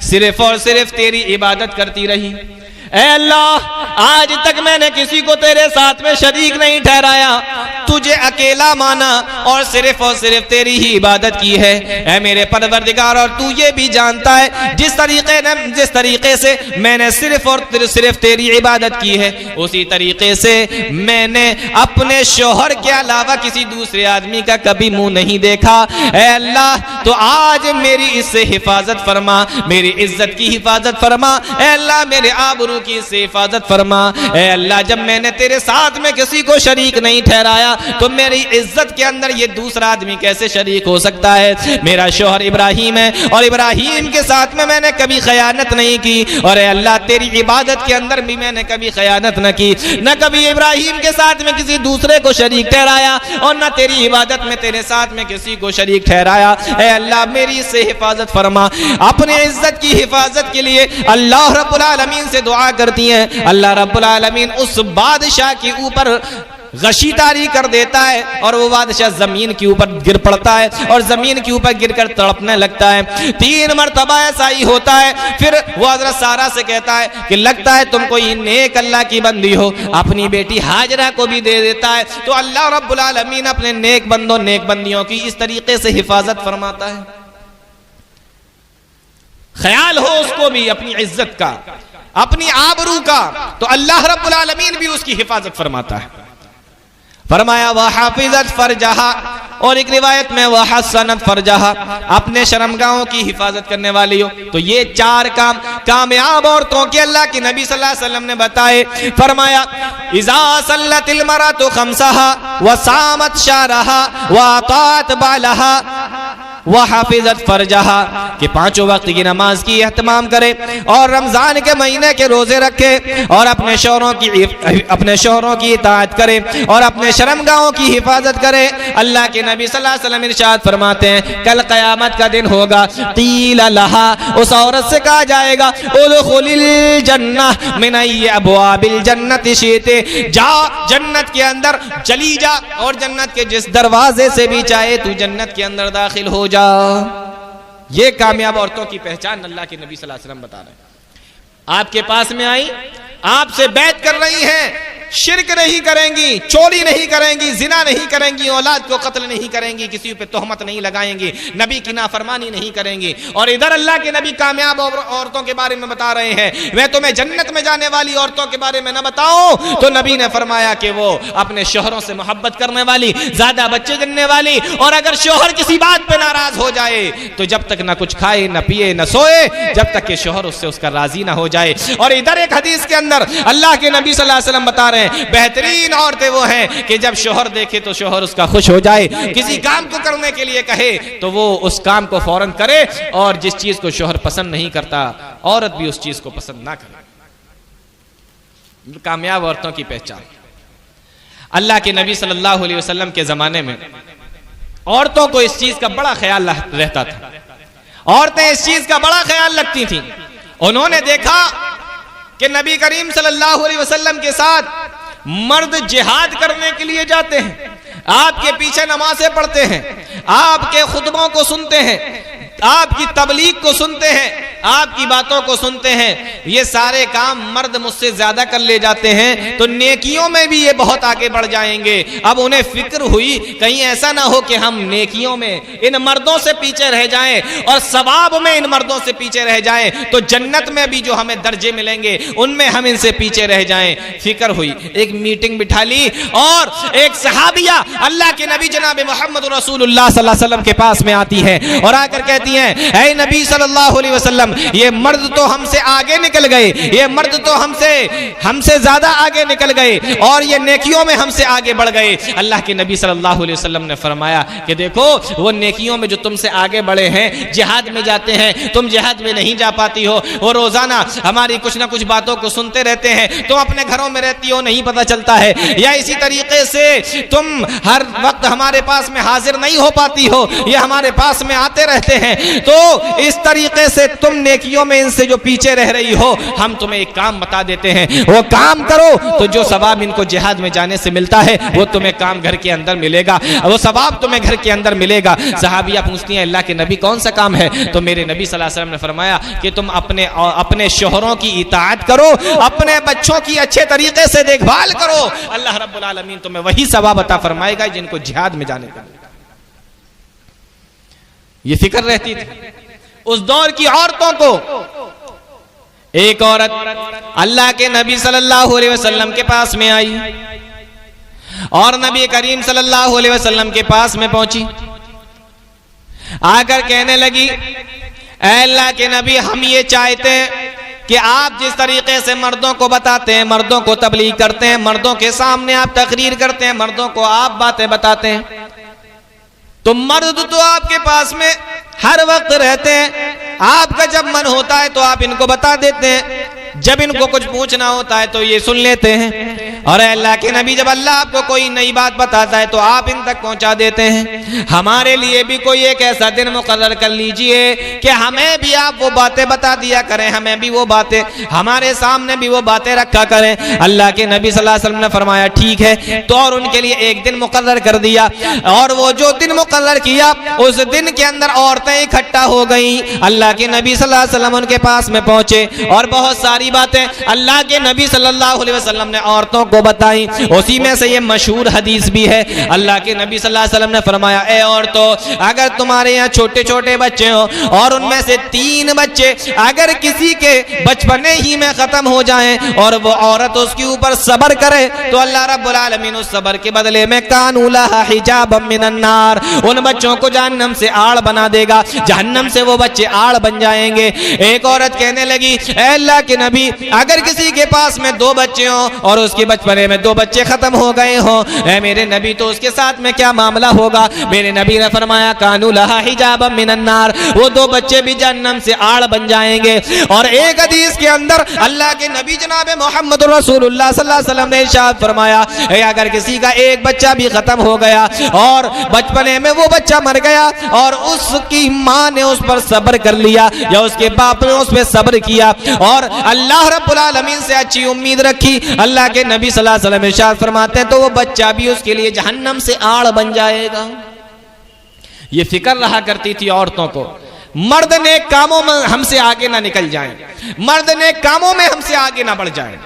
सिर्फ और सिर्फ तेरी इबादत करती रही। ऐ अल्लाह, आज तक मैंने किसी को तेरे साथ में शरीक नहीं ठहराया, तुझे अकेला माना और सिर्फ तेरी ही इबादत की है। ऐ मेरे परवरदिगार, और तू ये भी जानता है जिस तरीके से मैंने सिर्फ और सिर्फ तेरी इबादत की है, उसी तरीके से मैंने अपने शोहर के अलावा किसी दूसरे आदमी का कभी मुंह नहीं देखा। ऐ अल्लाह, तो आज मेरी इससे हिफाजत फरमा, मेरी इज्जत की हिफाजत फरमा। ऐ अल्लाह, मेरे आबरू की इससे हिफाजत फरमा। ऐ अल्लाह, जब मैंने तेरे साथ में किसी को शरीक नहीं ठहराया तो मेरी इज्जत के अंदर ये दूसरा आदमी कैसे शरीक हो सकता है? मेरा शौहर इब्राहिम है और इब्राहिम के साथ में मैंने कभी खयानत नहीं की, और ऐ अल्लाह, तेरी इबादत के अंदर भी मैंने कभी खयानत न की, न कभी इब्राहिम के साथ में किसी दूसरे को शरीक ठहराया, और न तेरी इबादत में तेरे साथ में किसी को शरीक ठहराया। ऐ अल्लाह, मेरी इससे हिफाजत फरमा। अपने इज्जत की हिफाजत के लिए अल्लाह रब्बुल आलमीन से दुआ करती हैं। अल्लाह रब्बुल आलमीन उस बादशाह के ऊपर गशीदारी कर देता है और वो बादशाह जमीन के ऊपर गिर पड़ता है और जमीन के ऊपर गिरकर तड़पने लगता है। 3 मरतबा ऐसा ही होता है। फिर वो हजरत सारा से कहता है कि लगता है तुम कोई नेक अल्लाह की बंदी हो। अपनी बेटी हाजरा को भी दे देता है। तो अल्लाह रब्बुल आलमीन अपने नेक बंदों नेक बंदियों की इस तरीके से हिफाजत फरमाता है। ख्याल हो उसको भी अपनी इज्जत का, अपनी आबरू का, तो अल्लाह रब्बुल आलमीन भी उसकी हिफाजत फरमाता है। फरमाया वह हाफिज़त फरजहा, और एक रिवायत में वह हसनत फरजहा, अपने शर्मगाहों की हिफाजत करने वाली हो। तो ये 4 काम कामयाब औरतों के अल्लाह के नबी सल्लल्लाहु अलैहि वसल्लम ने बताए। फरमाया इज़ा सल्लतिल मरअतु खम्सहा व सामत शहरहा व अताअत बालहा वह हाफिज़त फरजहा, कि 5 वक्त की नमाज की एहतमाम करे और रमजान के महीने के रोजे रखे और अपने शौहरों की इताअत करे और अपने शर्मगाहों की हिफाजत करे। अल्लाह के नबी सल्लल्लाहु अलैहि वसल्लम इरशाद फरमाते हैं, कल क़यामत का दिन होगा, क़ील लहा, उस औरत से कहा जाएगा, उदखुलिल जन्नह मिन अय्यि अबवाबिल जन्नति शि'ति, जा जन्नत के अंदर चली जा और जन्नत के जिस दरवाजे से भी चाहे तू जन्नत के अंदर दाखिल हो जा। ये कामयाब औरतों की पहचान अल्लाह के नबी सल्लल्लाहु अलैहि वसल्लम बता रहे हैं। आपके पास में आई, आपसे बैत कर रही हैं शिरक नहीं करेंगी, चोरी नहीं करेंगी, जिना नहीं करेंगी, औलाद को कत्ल नहीं करेंगी, किसी पे तोहमत नहीं लगाएंगी, नबी की नाफरमानी नहीं करेंगी। और इधर अल्लाह के नबी कामयाब औरतों के बारे में बता रहे हैं, मैं तुम्हें जन्नत में जाने वाली औरतों के बारे में न बताऊं? तो नबी ने फरमाया कि वो अपने शोहरों से मोहब्बत करने वाली, ज्यादा बच्चे जन्ने वाली, और अगर शोहर किसी बात पे नाराज हो जाए तो जब तक ना कुछ खाए, न पिए, न सोए, जब तक कि शोहर उससे उसका राजी ना हो जाए। और इधर एक हदीस के अंदर अल्लाह के नबी सल्लल्लाहु अलैहि वसल्लम बता रहे हैं, बेहतरीन औरतें वो हैं कि जब शोहर देखे तो शोहर उसका खुश हो जाए, किसी काम को करने के लिए कहे तो वो उस काम को फौरन करे, और जिस चीज को शोहर पसंद नहीं करता औरत भी उस चीज को पसंद ना करे। कामयाब औरतों की पहचान। अल्लाह के नबी सल्लल्लाहु अलैहि वसल्लम के जमाने में औरतों को इस चीज का बड़ा ख्याल रहता था, औरतें इस चीज का बड़ा ख्याल रखती थीं। उन्होंने देखा कि नबी करीम सल्लल्लाहु अलैहि वसल्लम के साथ मर्द जिहाद करने के लिए जाते हैं, आपके पीछे नमाजें पढ़ते हैं, आपके खुतबों को सुनते हैं, आपकी तबलीग को सुनते हैं, आपकी बातों को सुनते हैं। ये सारे काम मर्द मुझसे ज्यादा कर ले जाते हैं, तो नेकियों में भी ये बहुत आगे बढ़ जाएंगे। अब उन्हें फिक्र हुई कहीं ऐसा ना हो कि हम नेकियों में इन मर्दों से पीछे रह जाएं और सवाब में इन मर्दों से पीछे रह जाएं, तो जन्नत में भी जो हमें दर्जे मिलेंगे उनमें हम इनसे पीछे रह जाएं। फिक्र हुई, एक मीटिंग बिठा ली, और एक सहाबिया अल्लाह के नबी जनाब मोहम्मद रसूलुल्लाह सल्लल्लाहु अलैहि वसल्लम के पास में आती है और आकर कहती हैं, ऐ नबी सल्लल्लाहु अलैहि वसल्लम, ये मर्द तो हमसे आगे निकल गए, ये मर्द तो हमसे ज्यादा आगे निकल गए, और ये नेकियों में हमसे आगे बढ़ गए। अल्लाह के नबी सल्लल्लाहु अलैहि वसल्लम ने फरमाया कि देखो, वो नेकियों में जो तुमसे आगे बढ़े हैं, जिहाद में जाते हैं, तुम जिहाद में नहीं जा पाती हो, वो रोजाना हमारी कुछ ना कुछ बातों को सुनते रहते हैं, तुम अपने घरों में रहती हो, नहीं पता चलता है, या इसी तरीके से तुम हर वक्त हमारे पास में हाजिर नहीं हो पाती हो, ये हमारे पास में आते रहते हैं, तो इस तरीके से तुम नेकियों में इनसे जो पीछे रह रही हो, हम तुम्हें एक काम बता देते हैं, वो काम करो तो जो सवाब इनको जिहाद में जाने से मिलता है वो तुम्हें काम घर के अंदर मिलेगा, वो सवाब तुम्हें घर के अंदर मिलेगा। सहाबिया पूछती हैं, अल्लाह के नबी कौन सा काम है? तो मेरे नबी सल्लल्लाहु अलैहि वसल्लम ने फरमाया कि तुम अपने शोहरों की इताअत करो, अपने बच्चों की अच्छे तरीके से देखभाल करो, अल्लाह रब्बुल आलमीन तुम्हें वही सवाब अता फरमाएगा जिनको जिहाद में जाने का। ये फिक्र रहती थी उस दौर की औरतों को। एक औरत अल्लाह के नबी सल्लल्लाहु अलैहि वसल्लम के पास में आई और नबी करीम सल्लल्लाहु अलैहि वसल्लम के पास में पहुंची, आकर कहने लगी, ऐ अल्लाह के नबी, हम ये चाहते हैं कि आप जिस तरीके से मर्दों को बताते हैं, मर्दों को तबलीग करते हैं, मर्दों के सामने आप तकरीर करते हैं, मर्दों को आप बातें बताते हैं, तो मर्द तो आपके पास में हर वक्त रहते हैं, आपका जब मन होता है तो आप इनको बता देते हैं, जब इनको कुछ पूछना होता है तो ये सुन लेते हैं, और अल्लाह के नबी जब अल्लाह आपको कोई नई बात बताता है तो आप इन तक पहुंचा देते हैं। हमारे लिए भी कोई एक ऐसा दिन मुकर्रर कर लीजिए कि हमें भी आप वो बातें बता दिया करें, हमें भी वो बातें, हमारे सामने भी वो बातें रखा करें। अल्लाह के नबी सल्लल्लाहु अलैहि वसल्लम ने फरमाया ठीक है, तो और उनके लिए एक दिन मुकर्रर कर दिया, और वो जो दिन मुकर्रर किया उस दिन के अंदर औरतें इकट्ठा हो गई। अल्लाह के नबी सल्लल्लाहु अलैहि वसल्लम उनके पास में पहुंचे और बहुत सारी बातें अल्लाह के नबी सल्लल्लाहु अलैहि वसल्लम ने औरतों को बताई। उसी में से ये मशहूर हदीस भी है, अल्लाह के नबी सल्लल्लाहु अलैहि वसल्लम ने फरमाया, ए औरतों, अगर तुम्हारे यहाँ छोटे छोटे बच्चे हो और उनमें से 3 बच्चे अगर किसी के बचपने ही में खत्म हो जाएं और वो औरत उसके ऊपर सब्र करे तो अल्लाह रब्बुल आलमीन उस सब्र के बदले में कानू लहा हिजाबम मिनन नार, उन बच्चों को जहन्नम से आड़ बना देगा, जहन्नम से वो बच्चे आड़ बन जाएंगे। एक औरत कहने लगी, ए अल्लाह के नबी, अगर किसी के पास में 2 बच्चे हो और उसके बचपने में 2 बच्चे खत्म हो गए हो, ऐ मेरे नबी, तो उसके साथ में क्या मामला होगा? मेरे नबी ने फरमाया, कानू लहा हिजाबम मिनन नार, वो 2 बच्चे भी जहन्नम से आड़ बन जाएंगे। और एक हदीस के अंदर अल्लाह के नबी जनाब मोहम्मद रसूलुल्लाह सल्लल्लाहु अलैहि वसल्लम ने इरशाद फरमाया, अगर किसी का एक बच्चा भी खत्म हो गया और बचपने में वो बच्चा मर गया और उसकी माँ ने उस पर सब्र कर लिया या उसके बाप ने उस पर सब्र किया और अल्लाह रब्बुल आलमीन से अच्छी उम्मीद रखी, अल्लाह के नबी सल्लल्लाहु अलैहि वसल्लम इरशाद फरमाते हैं, तो वो बच्चा भी उसके लिए जहन्नम से आड़ बन जाएगा। ये फिक्र रहा करती थी औरतों को, मर्द ने कामों में हमसे आगे ना निकल जाएं, मर्द ने कामों में हमसे आगे ना बढ़ जाएं।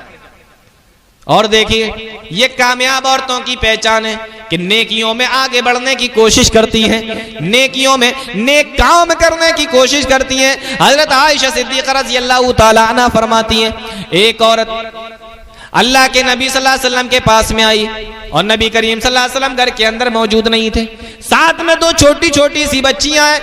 और देखिए ये कामयाब औरतों की पहचान है कि नेकियों में आगे बढ़ने की कोशिश करती हैं, नेकियों में नेक काम करने की कोशिश करती हैं। हजरत आयशा सिद्दीक़ा रज़ियल्लाहु ताला अन्हा फरमाती हैं, एक औरत अल्लाह के नबी सल्लल्लाहु अलैहि वसल्लम के पास में आई और नबी करीम सल्लल्लाहु अलैहि वसल्लम घर के अंदर मौजूद नहीं थे। साथ में दो छोटी छोटी सी बच्चियां हैं,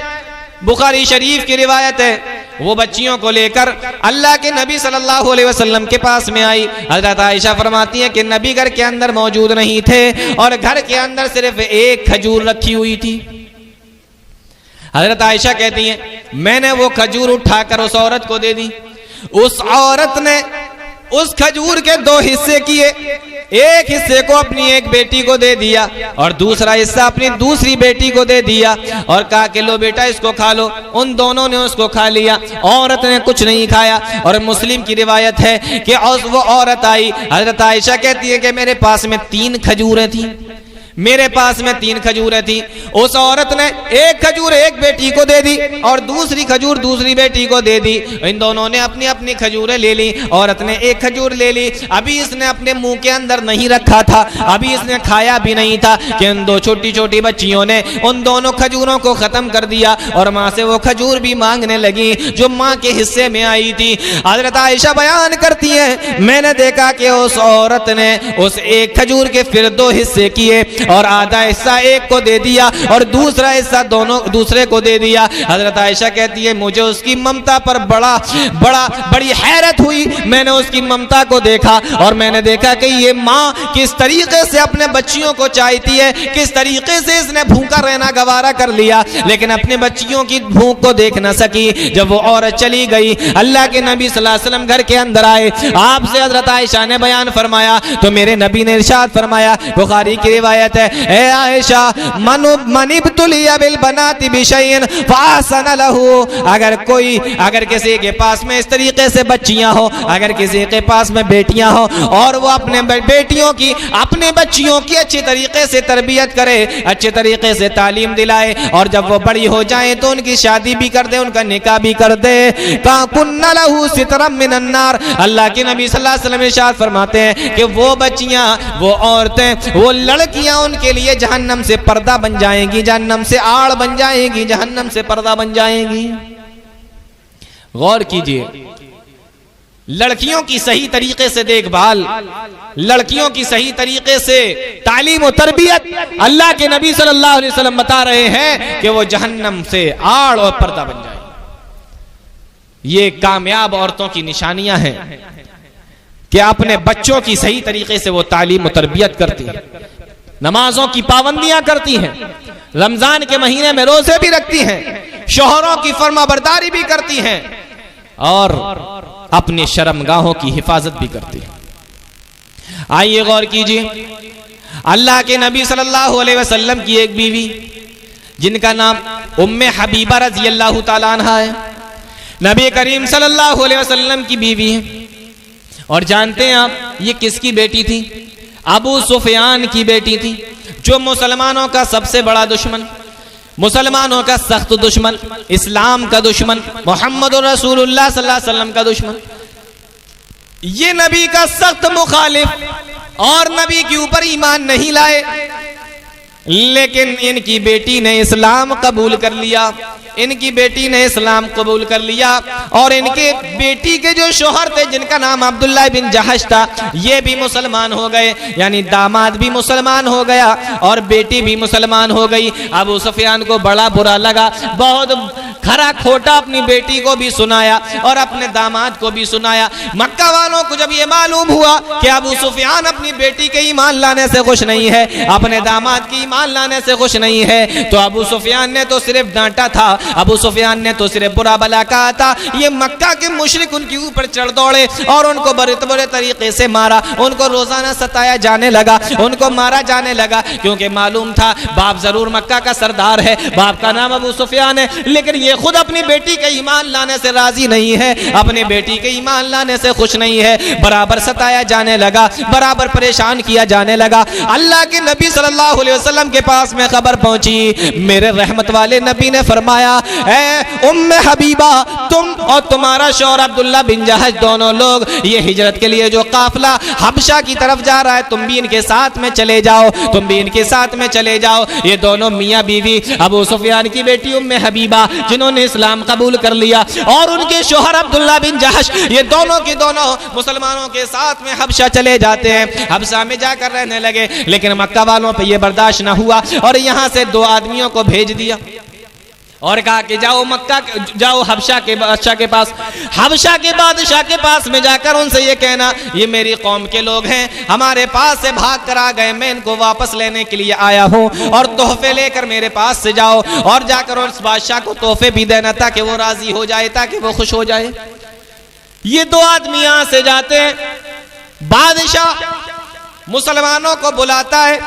बुखारी शरीफ की रिवायत है। वो बच्चियों को लेकर अल्लाह के नबी सल्लल्लाहु अलैहि वसल्लम के पास में आई। हजरत आयशा फरमाती हैं कि नबी घर के अंदर मौजूद नहीं थे और घर के अंदर सिर्फ एक खजूर रखी हुई थी। हजरत आयशा कहती हैं मैंने वो खजूर उठाकर उस औरत को दे दी। उस औरत ने उस खजूर के दो हिस्से किए, एक हिस्से को अपनी एक बेटी को दे दिया और दूसरा हिस्सा अपनी दूसरी बेटी को दे दिया और कहा कि लो बेटा इसको खा लो। उन दोनों ने उसको खा लिया, औरत ने कुछ नहीं खाया। और मुस्लिम की रिवायत है कि वो औरत आई, हजरत आयशा कहती है कि मेरे पास में 3 खजूरें थी, मेरे पास में 3 खजूरें थी। उस औरत ने एक खजूर एक बेटी को दे दी और दूसरी खजूर दूसरी बेटी को दे दी। इन दोनों ने अपनी अपनी खजूरें ले ली। औरत ने एक खजूर ले ली, अभी इसने अपने मुंह के अंदर नहीं रखा था, अभी इसने खाया भी नहीं था कि उन दो छोटी छोटी बच्चियों ने उन दोनों खजूरों को खत्म कर दिया और माँ से वो खजूर भी मांगने लगी जो माँ के हिस्से में आई थी। हजरत आयशा बयान करती है मैंने देखा कि उस औरत ने उस एक खजूर के फिर 2 हिस्से किए और आधा हिस्सा एक को दे दिया और दूसरा हिस्सा दोनों दूसरे को दे दिया। हजरत आयशा कहती है मुझे उसकी ममता पर बड़ी हैरत हुई। मैंने उसकी ममता को देखा और मैंने देखा कि ये माँ किस तरीके से अपने बच्चियों को चाहती है, किस तरीके से इसने भूखा रहना गवारा कर लिया, लेकिन अपने बच्चियों की भूख को देख न सकी। जब वो औरत चली गई, अल्लाह के नबी सल्लल्लाहु अलैहि वसल्लम घर के अंदर आए। आपसे हजरत आयशा ने बयान फरमाया तो मेरे नबी ने इरशाद फरमाया, बुखारी की रिवायत है, ए आयशा मनिब्तुलिया बिल बनाती बिशैइन फासन लहू। अगर किसी के पास में इस तरीके से बच्चियां हो, अगर किसी के पास में बेटियां हो और वो अपने बेटियों की अपने बच्चियों की अच्छी तरीके से तरबियत करे, अच्छे तरीके से तालीम दिलाए और जब वो बड़ी हो जाए तो उनकी शादी भी कर दे, उनका निकाह भी कर दे। कुन्ना लहू सितरम मिनन नार। अल्लाह के नबी सल्लल्लाहु अलैहि वसल्लम इरशाद फरमाते हैं कि वो बच्चियां, वो औरतें, वो लड़कियां उनके लिए जहन्नम से पर्दा बन जाएंगी, जहन्नम से आड़ बन जाएंगी, जहन्नम से पर्दा बन जाएंगी। गौर कीजिए, लड़कियों की सही तरीके से देखभाल, लड़कियों की सही तरीके से तालीम और तरबियत, अल्लाह के नबी सल्लल्लाहु अलैहि वसल्लम बता रहे हैं कि वो जहन्नम से आड़ और पर्दा बन जाए। ये कामयाब औरतों की निशानियां हैं कि अपने बच्चों की सही तरीके से वो तालीम और तरबियत करती है, नमाजों की पाबंदियां करती हैं, रमजान के महीने में रोजे भी रखती हैं, शोहरों की फरमाबरदारी भी करती हैं और अपनी शर्मगाहों की हिफाजत भी करती हैं। आइए गौर कीजिए, अल्लाह के नबी सल्लल्लाहु अलैहि वसल्लम की एक बीवी जिनका नाम उम्मे हबीबा रज़ियल्लाहु ताला अन्हा है, नबी करीम सल्लल्लाहु अलैहि वसल्लम की बीवी है। और जानते हैं आप ये किसकी बेटी थी? अबू सुफियान की बेटी थी, जो मुसलमानों का सबसे बड़ा दुश्मन, मुसलमानों का सख्त दुश्मन, इस्लाम का दुश्मन, मोहम्मद रसूलुल्लाह सल्लल्लाहु अलैहि वसल्लम का दुश्मन, ये नबी का सख्त मुखालिफ और नबी के ऊपर ईमान नहीं लाए, लेकिन इनकी बेटी ने इस्लाम कबूल कर लिया, इनकी बेटी ने इस्लाम कबूल कर लिया और इनके बेटी के जो शोहर थे जिनका नाम अब्दुल्लाह बिन जहश था, ये भी मुसलमान हो गए, यानी दामाद भी मुसलमान हो गया और बेटी भी मुसलमान हो गई। अबू सुफियान को बड़ा बुरा लगा, बहुत खरा खोटा अपनी बेटी को भी सुनाया और अपने दामाद को भी सुनाया। मक्का वालों को जब ये मालूम हुआ कि अबू सुफियान अपनी बेटी के ईमान लाने से खुश नहीं है, अपने दामाद की ईमान लाने से खुश नहीं है, तो अबू सुफियान ने तो सिर्फ डांटा था, अबू सुफियान ने तो सिर्फ बुरा भला कहा था। ये मक्का के मुशरिक उनके ऊपर चढ़ दौड़े और उनको बुरे तरीके से मारा, उनको रोजाना सताया जाने लगा, उनको मारा जाने लगा, क्योंकि मालूम था बाप जरूर मक्का का सरदार है, बाप का नाम अबू सुफियान है, लेकिन ये खुद अपनी बेटी के ईमान लाने से राजी नहीं है, अपनी बेटी के ईमान लाने से खुश नहीं है। बराबर सताया जाने लगा, बराबर परेशान किया जाने लगा। अल्लाह के नबी सल्लल्लाहु अलैहि वसल्लम के पास में खबर पहुंची, मेरे रहमत वाले नबी ने फरमाया, ए उम्मे हबीबा तुम और तुम्हारा शौहर अब्दुल्ला बिन जहश दोनों लोग ये हिजरत के लिए जो काफिला हबशा की तरफ जा रहा है, तुम भी इनके साथ में चले जाओ, तुम भी इनके साथ में चले जाओ। ये दोनों मियाँ बीवी अबू सुफियान की बेटी उम्मे हबीबा जिन्होंने इस्लाम कबूल कर लिया और उनके शौहर अब्दुल्ला बिन जहश, ये दोनों के दोनों मुसलमानों के साथ में हबशा चले जाते हैं। हबशा में जाकर रहने लगे, लेकिन मक्का वालों पे ये बर्दाश्त ना हुआ और यहाँ से 2 आदमियों को भेज दिया और कहा कि जाओ मक्का, जाओ हबशा के बादशाह के पास, हबशा के बादशाह के पास में जाकर उनसे ये कहना, ये मेरी कौम के लोग हैं, हमारे पास से भाग कर आ गए, मैं इनको वापस लेने के लिए आया हूँ और तोहफे लेकर मेरे पास से जाओ और जाकर उस बादशाह को तोहफे भी देना ताकि वो राजी हो जाए, ताकि वो खुश हो जाए। ये 2 आदमी यहाँ से जाते हैं, बादशाह मुसलमानों को बुलाता है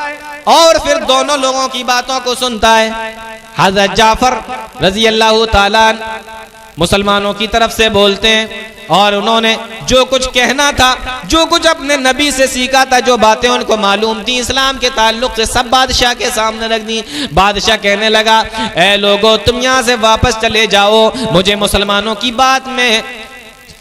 और फिर दोनों लोगों की बातों को सुनता है। हज़रत जाफर रजी अल्लाह ताला मुसलमानों की तरफ से बोलते हैं और उन्होंने जो कुछ कहना था, जो कुछ अपने नबी से सीखा था, जो बातें उनको मालूम थी इस्लाम के ताल्लुक से, सब बादशाह के सामने रख दी। बादशाह कहने लगा, ए लोगो तुम यहाँ से वापस चले जाओ, मुझे मुसलमानों की बात में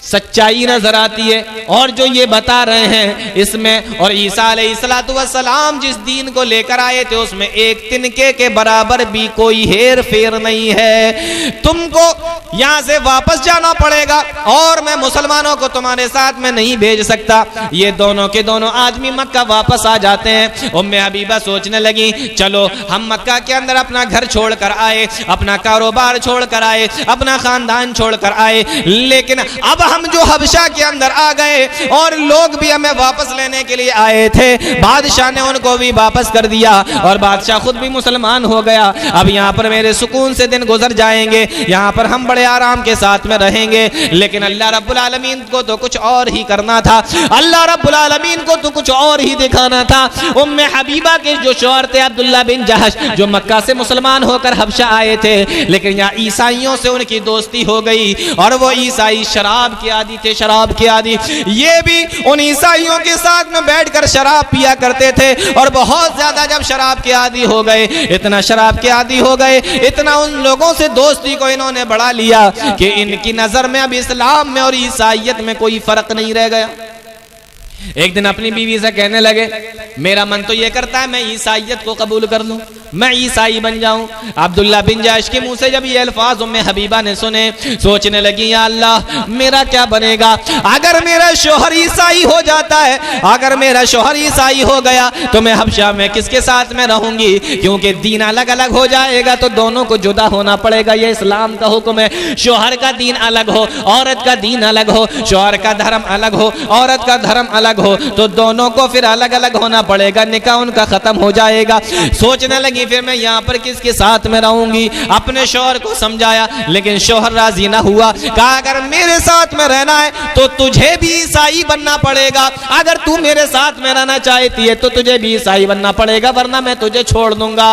सच्चाई नजर आती है और जो ये बता रहे हैं इसमें, और ईसा अलैहिस्सलातु वस्सलाम जिस दीन को लेकर आए थे उसमें एक तिनके के बराबर भी कोई हेर फेर नहीं है। तुमको यहाँ से वापस जाना पड़ेगा और मैं मुसलमानों को तुम्हारे साथ में नहीं भेज सकता। ये दोनों के दोनों आदमी मक्का वापस आ जाते हैं। उम्मे हबीबा सोचने लगी, चलो हम मक्का के अंदर अपना घर छोड़ कर आए, अपना कारोबार छोड़ कर आए, अपना खानदान छोड़ कर आए, लेकिन अब हम जो हबशा के अंदर आ गए और लोग भी हमें वापस लेने के लिए आए थे, बादशाह ने उनको भी वापस कर दिया और बादशाह खुद भी मुसलमान हो गया। अब यहाँ पर मेरे सुकून से दिन गुजर जाएंगे, यहाँ पर हम बड़े आराम के साथ में रहेंगे। लेकिन अल्लाह रब्बुल आलमीन को तो कुछ और ही करना था, अल्लाह रब्बुल आलमीन को तो कुछ और ही दिखाना था। उम्मे हबीबा के जो शौहर थे अब्दुल्ला बिन जहश, जो मक्का से मुसलमान होकर हबशा आए थे, लेकिन यहाँ ईसाइयों से उनकी दोस्ती हो गई और वो ईसाई शराब के आदी थे, शराब के आदी। ये भी उन ईसाइयों के साथ में बैठकर शराब पिया करते थे और बहुत ज्यादा जब शराब के आदी हो गए, इतना शराब के आदी हो गए, इतना उन लोगों से दोस्ती को इन्होंने बढ़ा लिया कि इनकी नजर में अब इस्लाम में और ईसाइयत में कोई फर्क नहीं रह गया। एक दिन अपनी बीवी से कहने लगे, मेरा मन तो ये करता है मैं ईसाइयत को कबूल कर लूं, मैं ईसाई बन जाऊं। अब्दुल्ला बिन जहश के मुंह से जब ये अल्फाज उम्मे हबीबा ने सुने, सोचने लगी, या अल्लाह मेरा क्या बनेगा अगर मेरा शौहर ईसाई हो जाता है, अगर मेरा शौहर ईसाई हो गया तो मैं हबशा में किसके साथ में रहूंगी, क्योंकि दीन अलग अलग हो जाएगा तो दोनों को जुदा होना पड़ेगा। ये इस्लाम का हुक्म है, शौहर का दीन अलग हो, औरत का दीन अलग हो, शौहर का धर्म अलग हो, औरत का धर्म अलग हो, तो दोनों को फिर अलग अलग होना पड़ेगा, निकाह उनका खत्म हो जाएगा। सोचने लगी फिर मैं यहाँ पर किसके साथ में रहूंगी। अपने शौहर को समझाया लेकिन शौहर राजी ना हुआ। कहा अगर मेरे साथ में रहना है तो तुझे भी ईसाई बनना पड़ेगा, अगर तू मेरे साथ में रहना चाहती है तो तुझे भी ईसाई बनना पड़ेगा, वरना मैं तुझे छोड़ दूंगा।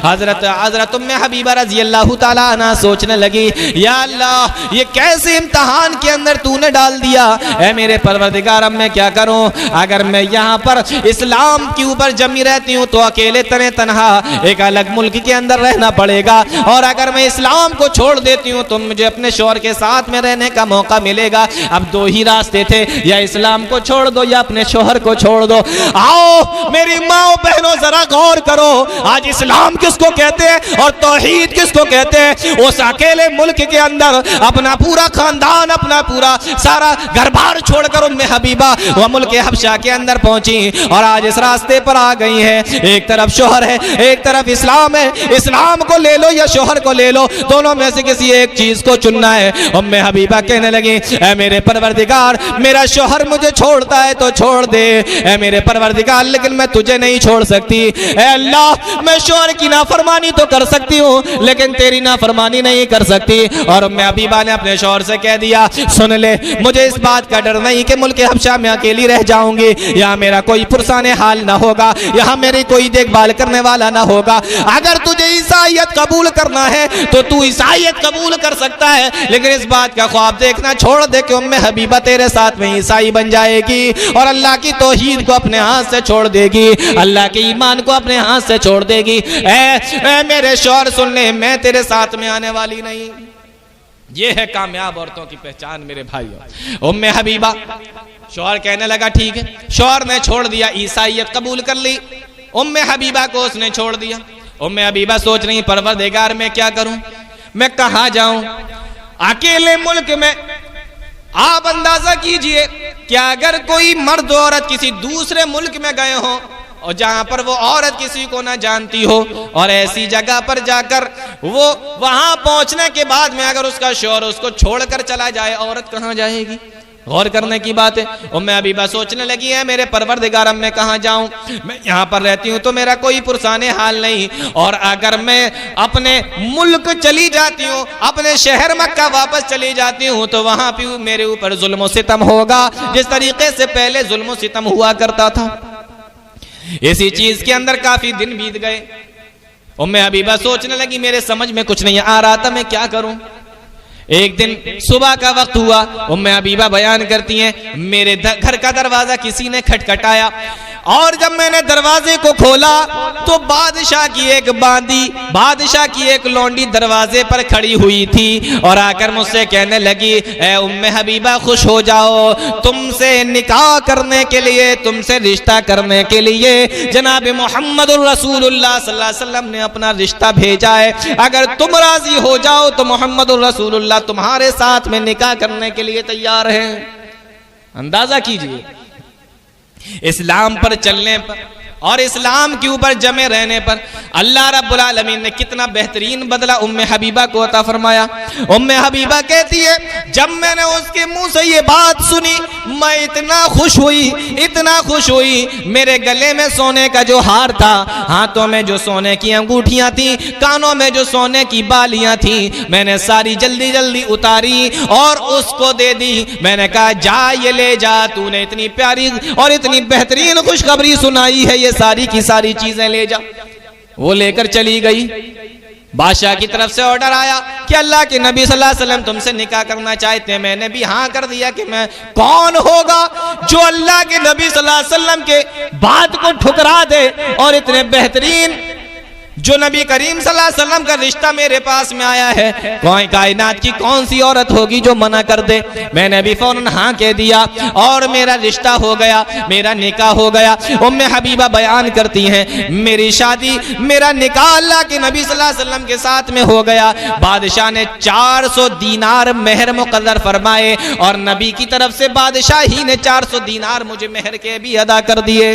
हजरत उम्मे हबीबा रजी अल्लाह ताला अन्हा सोचने लगी, या अल्लाह ये कैसे इम्तिहान के अंदर तूने डाल दिया, ऐ मेरे परवरदिगार अब मैं क्या करूं। अगर मैं यहाँ पर इस्लाम के ऊपर जमी रहती हूँ तो अकेले तने तनहा एक अलग मुल्क के अंदर रहना पड़ेगा, और अगर मैं इस्लाम को छोड़ देती हूँ तो मुझे अपने शौहर के साथ में रहने का मौका मिलेगा। अब 2 ही रास्ते थे, या इस्लाम को छोड़ दो या अपने शौहर को छोड़ दो। आओ मेरी माओ बहनों जरा गौर करो, आज इस्लाम किसको कहते हैं और तौहीद किसको कहते हैं। उस अकेले मुल्क के अंदर अपना पूरा खानदान, अपना पूरा सारा घर बार छोड़कर उम्मे हबीबा वह मुल्क हबशा के अंदर पहुंची और आज इस रास्ते पर आ गई है। एक तरफ शौहर है, एक तरफ इस्लाम है, इस्लाम को ले लो या शौहर को ले लो, दोनों में से किसी एक चीज को चुनना है। उम्मे हबीबा कहने लगी, ऐ मेरे परवरदिगार मेरा शौहर मुझे छोड़ता है तो छोड़ दे, ऐ मेरे परवरदिगार लेकिन मैं तुझे नहीं छोड़ सकती। ऐ अल्लाह मैं शौहर की नाफरमानी तो कर सकती हूँ लेकिन तेरी नाफरमानी नहीं कर सकती। और उम्मे हबीबा ने अपने शौहर से कह दिया, सुन ले मुझे इस बात का डर नहीं कि मुल्क हबशा में अकेली रह जाऊंगी, यहाँ मेरा कोई पुरसाने हाल ना होगा, यहाँ मेरी कोई देखभाल करने वाला ना होगा। अगर तुझे ईसाईयत कबूल करना है तो तू ईसाईयत कबूल कर सकता है, लेकिन इस बात का ख्वाब देखना छोड़ दे कि उम्मे हबीबा तेरे साथ में ईसाई बन जाएगी और अल्लाह की तौहीद को अपने हाथ से छोड़ देगी, अल्लाह के ईमान को अपने हाथ से छोड़ देगी। ऐ मेरे शौहर सुन ले, मैं तेरे साथ में आने वाली नहीं। ये है कामयाब औरतों की पहचान मेरे भाइयों। उम्मे हबीबा, शौहर कहने लगा ठीक है, शौहर ने छोड़ दिया, ईसाईयत कबूल कर ली, उम्मे हबीबा को उसने छोड़ दिया। उम्मे हबीबा सोच रही परवरदिगार मैं क्या करूं, मैं कहां जाऊं, अकेले मुल्क में। आप अंदाजा कीजिए कि अगर कोई मर्द औरत किसी दूसरे मुल्क में गए हो और जहां पर वो औरत किसी को ना जानती हो और ऐसी जगह पर जाकर वो वहां पहुंचने के बाद में अगर उसका शौहर उसको छोड़कर चला जाए, औरत कहां जाएगी? गौर करने की बात है। उम्मे हबीबा सोचने लगी है मेरे परवरदिगार मैं कहां जाऊं, मैं यहां पर रहती हूं तो मेरा कोई पुरसाने हाल नहीं, और अगर मैं अपने मुल्क चली जाती हूं, अपने शहर मक्का वापस चली जाती हूं तो वहां भी मेरे ऊपर जुल्म सितम होगा जिस तरीके से पहले जुल्म सितम हुआ करता था। इसी चीज के अंदर काफी दिन बीत गए। उम्मे हबीबा सोचने लगी मेरे समझ में कुछ नहीं आ रहा था, मैं क्या करूं। एक दिन सुबह का वक्त हुआ, उम्मे हबीबा बयान करती हैं मेरे घर का दरवाजा किसी ने खटखटाया और जब मैंने दरवाजे को खोला तो बादशाह की एक बांदी, बादशाह की एक लौंडी दरवाजे पर खड़ी हुई थी और आकर मुझसे कहने लगी ए उम्मे हबीबा खुश हो जाओ, तुमसे निकाह करने के लिए, तुमसे रिश्ता करने के लिए जनाब मोहम्मदुर रसूलुल्लाह सल्लल्लाहु अलैहि वसल्लम ने अपना रिश्ता भेजा है। अगर तुम राजी हो जाओ तो मोहम्मदुर रसूलुल्लाह तुम्हारे साथ में निकाह करने के लिए तैयार हैं। अंदाजा कीजिए इस्लाम पर चलने पर और इस्लाम के ऊपर जमे रहने पर अल्लाह रब्बुल आलमीन ने कितना बेहतरीन बदला उम्मे हबीबा को अता फरमाया। उम्मे हबीबा कहती है जब मैंने उसके मुंह से ये बात सुनी मैं इतना खुश हुई, इतना खुश हुई, मेरे गले में सोने का जो हार था, हाथों में जो सोने की अंगूठियां थी, कानों में जो सोने की बालियां थी, मैंने सारी जल्दी जल्दी उतारी और उसको दे दी। मैंने कहा जा ये ले जा, तूने इतनी प्यारी और इतनी बेहतरीन खुशखबरी सुनाई है, ये सारी की सारी चीजें ले जा। वो लेकर चली गई। बादशाह की तरफ से ऑर्डर आया कि अल्लाह के नबी सल्लल्लाहु अलैहि वसल्लम तुमसे निकाह करना चाहते हैं। मैंने भी हाँ कर दिया कि मैं, कौन होगा जो अल्लाह के नबी सल्लल्लाहु अलैहि वसल्लम के बात को ठुकरा दे और इतने बेहतरीन जो नबी करीम सल्लल्लाहु अलैहि वसल्लम का रिश्ता मेरे पास में आया है, कोई कायनात की कौन सी औरत होगी जो मना कर दे। मैंने भी फौरन हाँ कह दिया और मेरा रिश्ता हो गया, मेरा निकाह हो गया। उम्मे हबीबा बयान करती हैं मेरी शादी, मेरा निकाह अल्लाह के नबी सल्लल्लाहु अलैहि वसल्लम के साथ में हो गया। बादशाह ने 400 दीनार मेहर मुकर्रर फरमाए और नबी की तरफ से बादशाह ही ने 400 दीनार मुझे मेहर के भी अदा कर दिए।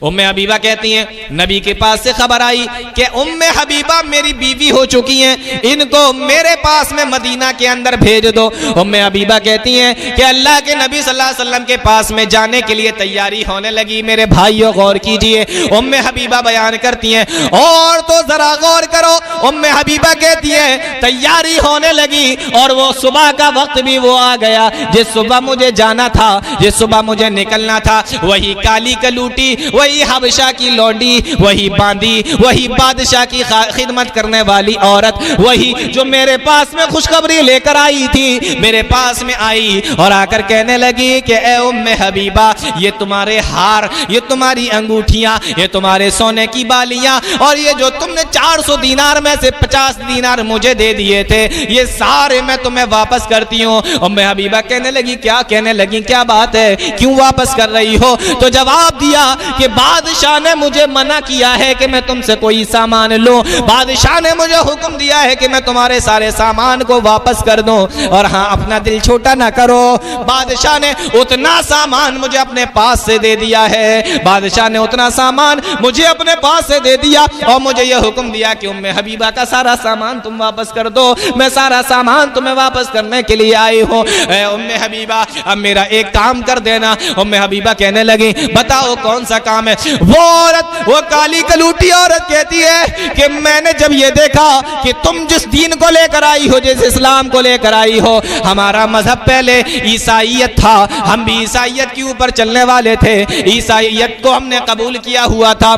उम्मे हबीबा कहती हैं नबी के पास से खबर आई कि उम्मे हबीबा मेरी बीवी हो चुकी हैं, इनको मेरे पास में मदीना के अंदर भेज दो। उम्मे हबीबा कहती हैं कि अल्लाह के नबी सल्लल्लाहु अलैहि वसल्लम के पास में जाने के लिए तैयारी होने लगी। मेरे भाइयों गौर कीजिए, उम्मे हबीबा बयान करती हैं और तो जरा गौर करो, उम्मे हबीबा कहती हैं तैयारी होने लगी और वो सुबह का वक्त भी वो आ गया जिस सुबह मुझे जाना था, जिस सुबह मुझे निकलना था। वही काली कलूटी, वही हबशा की लौंडी, वही बांदी, वही बादशाह की खिदमत करने वाली औरत, वही जो मेरे पास में खुशखबरी लेकर आई थी, मेरे पास में आई और आकर कहने लगी कि ए उम्मे हबीबा ये तुम्हारे हार, ये तुम्हारी अंगूठियां, ये तुम्हारे सोने की बालियां और ये जो तुमने 400 दीनार में से 50 दीनार मुझे दे दिए थे, ये सारे मैं तुम्हें वापस करती हूँ। उम्मे हबीबा कहने लगी क्या, कहने लगी क्या बात है, क्यों वापस कर रही हो? तो जवाब दिया कि बादशाह ने मुझे मना किया है कि मैं तुमसे कोई सामान लूं, बादशाह ने मुझे हुक्म दिया है कि मैं तुम्हारे सारे सामान को वापस कर दूं। और हाँ, अपना दिल छोटा ना करो, बादशाह ने उतना सामान मुझे अपने पास से दे दिया है, बादशाह ने उतना सामान मुझे अपने पास से दे दिया और मुझे यह हुक्म दिया कि उम्मे हबीबा का सारा सामान तुम वापस कर दो, मैं सारा सामान तुम्हें वापस करने के लिए आई हूँ। उम्मे हबीबा अब मेरा एक काम कर देना। उम्मे हबीबा कहने लगी बताओ कौन सा काम है? वो औरत, वो काली कलूटी औरत कहती है कि मैंने जब ये देखा कि तुम जिस दीन को लेकर आई हो, जिस इस्लाम को लेकर आई हो, हमारा मजहब पहले ईसाईयत था, हम भी ईसाईयत के ऊपर चलने वाले थे, ईसाईयत को हमने कबूल किया हुआ था,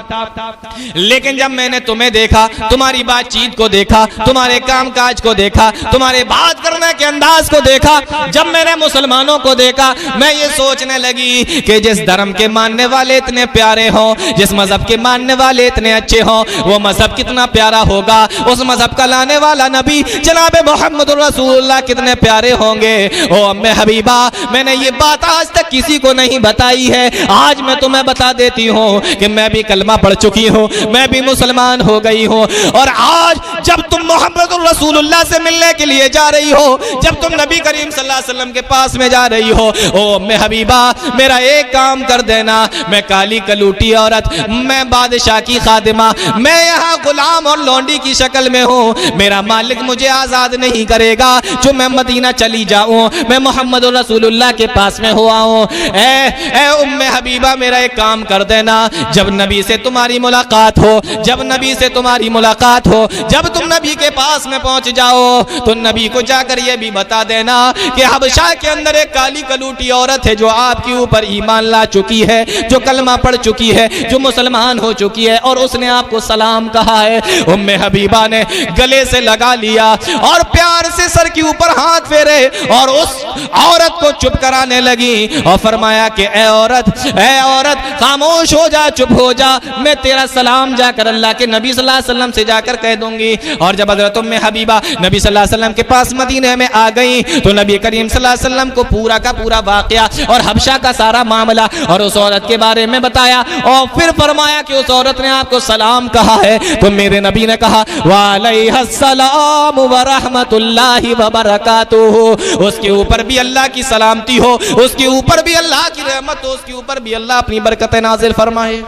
लेकिन जब मैंने तुम्हें देखा, तुम्हारी बातचीत को देखा, तुम्हारे कामकाज को देखा, तुम्हारे बात करने के अंदाज को देखा, जब मैंने मुसलमानों को देखा, मैं ये सोचने लगी कि जिस धर्म के मानने वाले इतने प्यारे प्यारे हों, जिस मजहब के मानने वाले इतने अच्छे हों, वो मजहब कितना प्यारा होगा। उस मजहब का लाने वाला नबी जनाब मोहम्मद रसूलुल्लाह कितने प्यारे होंगे। ओ अम्मे हबीबा, मैंने ये बात आज तक किसी को नहीं बताई है, आज मैं तुम्हें बता देती हूँ कि मैं भी कलमा पढ़ चुकी हूँ, मैं भी मुसलमान हो गई हूँ। और आज जब तुम मोहम्मद रसूलुल्लाह से मिलने के लिए जा रही हो, जब तुम नबी करीम सल्लल्लाहु अलैहि वसल्लम के पास में जा रही हो, ओ अम्मे हबीबा मेरा एक काम कर देना, मैं काली कलूटी औरत, मैं बादशाह की खादिमा, मैं यहाँ गुलाम और लौंडी की शक्ल में हूँ, मेरा मालिक मुझे आजाद नहीं करेगा जो मैं मदीना चली जाऊँ, मैं मोहम्मद रसूलुल्लाह के पास में हुआ हूँ। ए उम्मे हबीबा मेरा एक काम कर देना, जब नबी से तुम्हारी मुलाकात हो, जब नबी से तुम्हारी मुलाकात हो, जब तुम नबी के पास में पहुंच जाओ तो नबी को जाकर ये भी बता देना कि हबशा के अंदर एक काली कलूटी औरत है जो आपके ऊपर ईमान ला चुकी है, जो कलमा पढ़ चुकी है, जो मुसलमान हो चुकी है, और उसने आपको सलाम कहा है। उम्मे हबीबा ने गले से लगा लिया और प्यार से सर के ऊपर हाथ फेरे और उस औरत को चुप कराने लगी और फरमाया कि ए औरत खामोश हो जा, चुप हो जा, मैं तेरा सलाम जाकर अल्लाह के नबी सल्लल्लाहु अलैहि वसल्लम से जाकर कह दूंगी। और जब हज़रत उम्मे हबीबा नबी सल्लल्लाहु अलैहि वसल्लम के पास मदीने में आ गई तो नबी करीम सल्लल्लाहु अलैहि वसल्लम को पूरा का पूरा वाकया और हबशा का सारा मामला और उस औरत के बारे में बताया और फिर फरमाया कि उस औरत ने आपको सलाम कहा है। तो मेरे नबी ने कहा वालैहिस्सलाम व रहमतुल्लाहि व बरकातुहू, उसके ऊपर भी अल्लाह की सलामती हो, उसके ऊपर भी अल्लाह की रहमत हो, उसके ऊपर भी अल्लाह अपनी बरकत नाजिल फरमाए।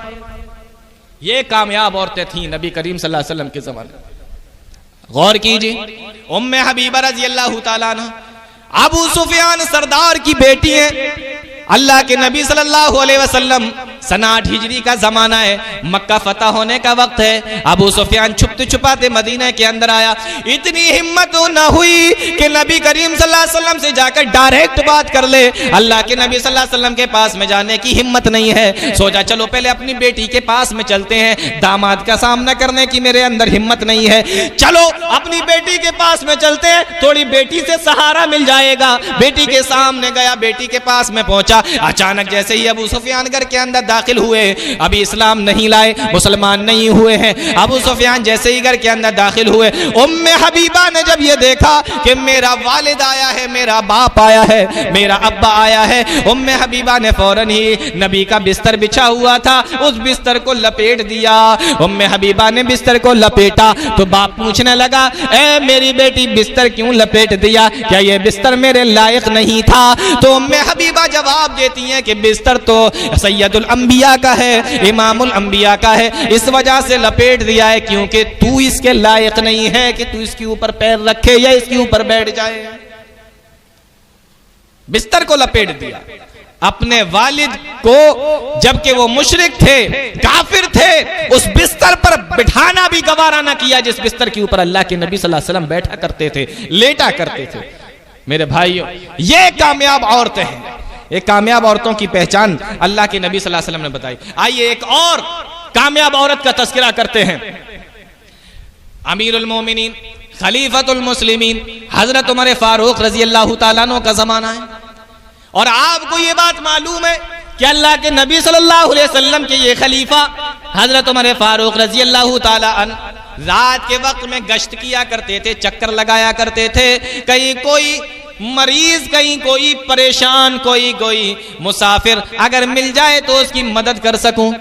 ये कामयाब औरतें थीं नबी करीम सल्लल्लाहु अलैहि वसल्लम के ज़माने। गौर कीजिए, उम्मे हबीबा रज़ी अल्लाह तआला अन्हा अबू सुफियान सरदार की बेटी है। अल्लाह के नबी सल्लल्लाहु अलैहि वसल्लम सना 8 हिजरी का जमाना है, मक्का फतह होने का वक्त है। अबू सुफियान छुपते छुपाते मदीना के अंदर आया। इतनी हिम्मत न हुई कि नबी करीम सल्लल्लाहु अलैहि वसल्लम से जाकर डायरेक्ट बात कर ले। अल्लाह के नबी सल्लल्लाहु अलैहि वसल्लम के पास में जाने की हिम्मत नहीं है। सोचा चलो पहले अपनी बेटी के पास में चलते हैं, दामाद का सामना करने की मेरे अंदर हिम्मत नहीं है, चलो अपनी बेटी के पास में चलते हैं, थोड़ी बेटी से सहारा मिल जाएगा। बेटी के सामने गया, बेटी के पास में पहुंचा। अचानक जैसे ही अबू सुफियान घर के अंदर दाखिल हुए, अभी इस्लाम नहीं लाए, मुसलमान नहीं हुए हैं, अबू सुफियान जैसे ही घर के अंदर दाखिल हुए, उम्मे हबीबा ने जब ये देखा कि मेरा वालिद आया है, मेरा बाप आया है, मेरा अब्बा आया है, उम्मे हबीबा ने फौरन ही नबी का बिस्तर बिछा हुआ था, उस बिस्तर को लपेट दिया। उम्मे हबीबा ने बिस्तर को लपेटा तो बाप पूछने लगा, ए मेरी बेटी बिस्तर क्यों लपेट दिया, क्या ये बिस्तर मेरे लायक नहीं था? तो उम्मे हबीबा जवाब देती हैं कि बिस्तर तो सैयदुल अंबिया का है, इमामुल अंबिया का है, इस वजह से लपेट दिया है क्योंकि तू इसके लायक नहीं है कि तू इसके ऊपर पैर रखे या इसके ऊपर बैठ जाए। बिस्तर को लपेट दिया। अपने वालिद को, जबकि वो मुशरिक थे, काफिर थे, उस बिस्तर पर बिठाना भी गवारा ना किया जिस बिस्तर के ऊपर अल्लाह के नबी सल्लल्लाहु अलैहि वसल्लम बैठा करते थे, लेटा करते थे। मेरे भाइयों, ये कामयाब औरतें हैं। एक कामयाब औरतों की पहचान अल्लाह के नबी सल्लल्लाहु अलैहि वसल्लम ने बताई। आइए एक और कामयाब औरत का तज़किरा करते हैं। अमीरुल मोमिनीन, खलीफतुल मुस्लिमीन हजरत उमर फारूक रजी अल्लाह तआला अन्हु का जमाना है। और आपको ये बात मालूम है कि अल्लाह के नबी सल्लल्लाहु अलैहि वसल्लम के ये खलीफा हजरत उमर फारूक रजी अल्लाह तआला अन्हु रात के वक्त में गश्त किया करते थे, चक्कर लगाया करते थे। कहीं कोई मरीज, कहीं कोई परेशान, कोई मुसाफिर अगर मिल जाए तो उसकी मदद कर सकूं।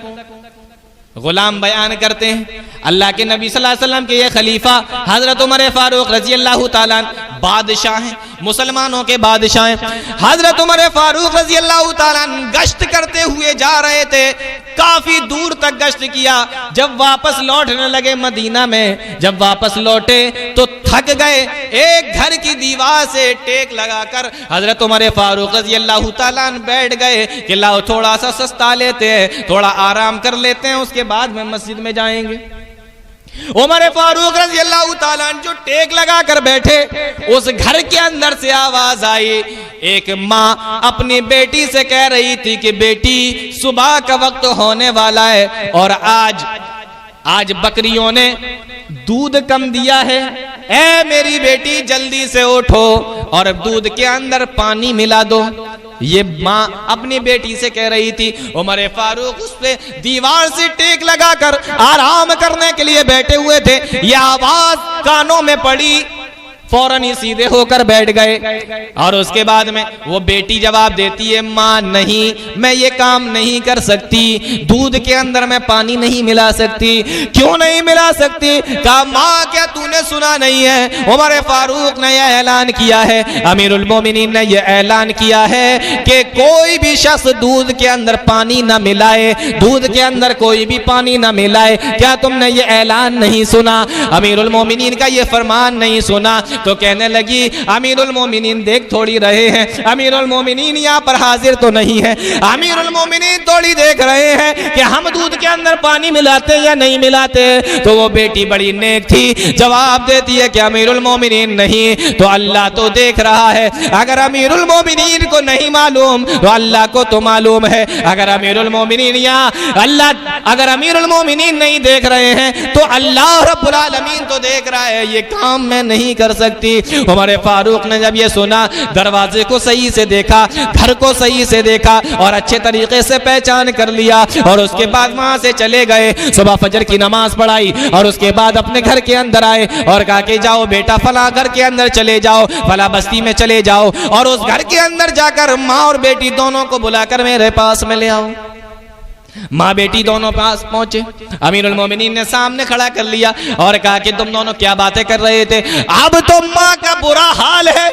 गुलाम बयान करते हैं अल्लाह के नबी सल्लल्लाहु अलैहि वसल्लम के ये खलीफा हजरत उमर फारूक रजी अल्लाह तआला बादशाह हैं, मुसलमानों के बादशाह हैं। हजरत उमर फारूक रजी अल्लाह तआला गश्त करते हुए जा रहे थे, काफी दूर तक गश्त किया। जब वापस लौटने लगे मदीना में, जब वापस लौटे तो थक गए। एक घर की दीवार से टेक लगाकर हजरत उमर फारूक रजी अल्लाह तआला बैठ गए कि लाओ थोड़ा सा सस्ता लेते हैं, थोड़ा आराम कर लेते हैं, उसके बाद में मस्जिद में जाएंगे। उमर फारूक रज़ी अल्लाह ताला जो टेक लगा कर बैठे, उस घर के अंदर से आवाज आई। एक माँ अपनी बेटी से कह रही थी कि बेटी सुबह का वक्त होने वाला है और आज बकरियों ने दूध कम दिया है, ए मेरी बेटी जल्दी से उठो और दूध के अंदर पानी मिला दो। ये माँ अपनी बेटी से कह रही थी। उमर फारूक उस पे दीवार से टेक लगाकर आराम करने के लिए बैठे हुए थे। ये आवाज कानों में पड़ी, फौरन ही सीधे होकर बैठ गए। और उसके बाद में वो बेटी जवाब देती है, माँ नहीं, मैं ये काम नहीं कर सकती, दूध के अंदर मैं पानी नहीं मिला सकती। क्यों नहीं मिला सकती? कहा, माँ क्या तूने सुना नहीं है, उमर फारूक ने यह ऐलान किया है, अमीरुल मोमिनीन ने यह ऐलान किया है कि कोई भी शख्स दूध के अंदर पानी ना मिलाए, दूध के अंदर कोई भी पानी ना मिलाए। क्या तुमने ये ऐलान नहीं सुना? अमीरुल मोमिनीन का ये फरमान नहीं सुना? तो कहने लगी, अमीरुल मोमिनीन देख थोड़ी रहे हैं, अमीरुल मोमिनीन यहाँ पर हाजिर तो नहीं है, अमीरुल मोमिनीन थोड़ी देख रहे हैं कि हम दूध के अंदर पानी मिलाते या नहीं मिलाते। तो वो बेटी बड़ी नेक थी, जवाब देती है कि अमीरुल मोमिनीन नहीं, तो अल्लाह तो देख रहा है। अगर अमीरुल मोमिनीन को नहीं मालूम तो अल्लाह को तो मालूम है। अगर अमीरुल मोमिनीन यहाँ अल्लाह, अगर अमीरुल मोमिनीन नहीं देख रहे हैं तो अल्लाह रब्बुल आलमीन तो देख रहा है। ये काम मैं नहीं कर सकती। उमर फारूक ने जब ये सुना, दरवाजे को सही से देखा, घर को सही से देखा और अच्छे तरीके से पहचान कर लिया। और उसके बाद वहां से चले गए, सुबह फजर की नमाज पढ़ाई और उसके बाद अपने घर के अंदर आए और कहा कि जाओ बेटा, फला घर के अंदर चले जाओ, फला बस्ती में चले जाओ और उस घर के अंदर जाकर माँ और बेटी दोनों को बुलाकर मेरे पास में ले आओ। माँ बेटी दोनों पास पहुंचे, अमीरुल मोमिनीन ने सामने खड़ा कर लिया और कहा कि तुम दोनों क्या बातें कर रहे थे? अब तो माँ का बुरा हाल है,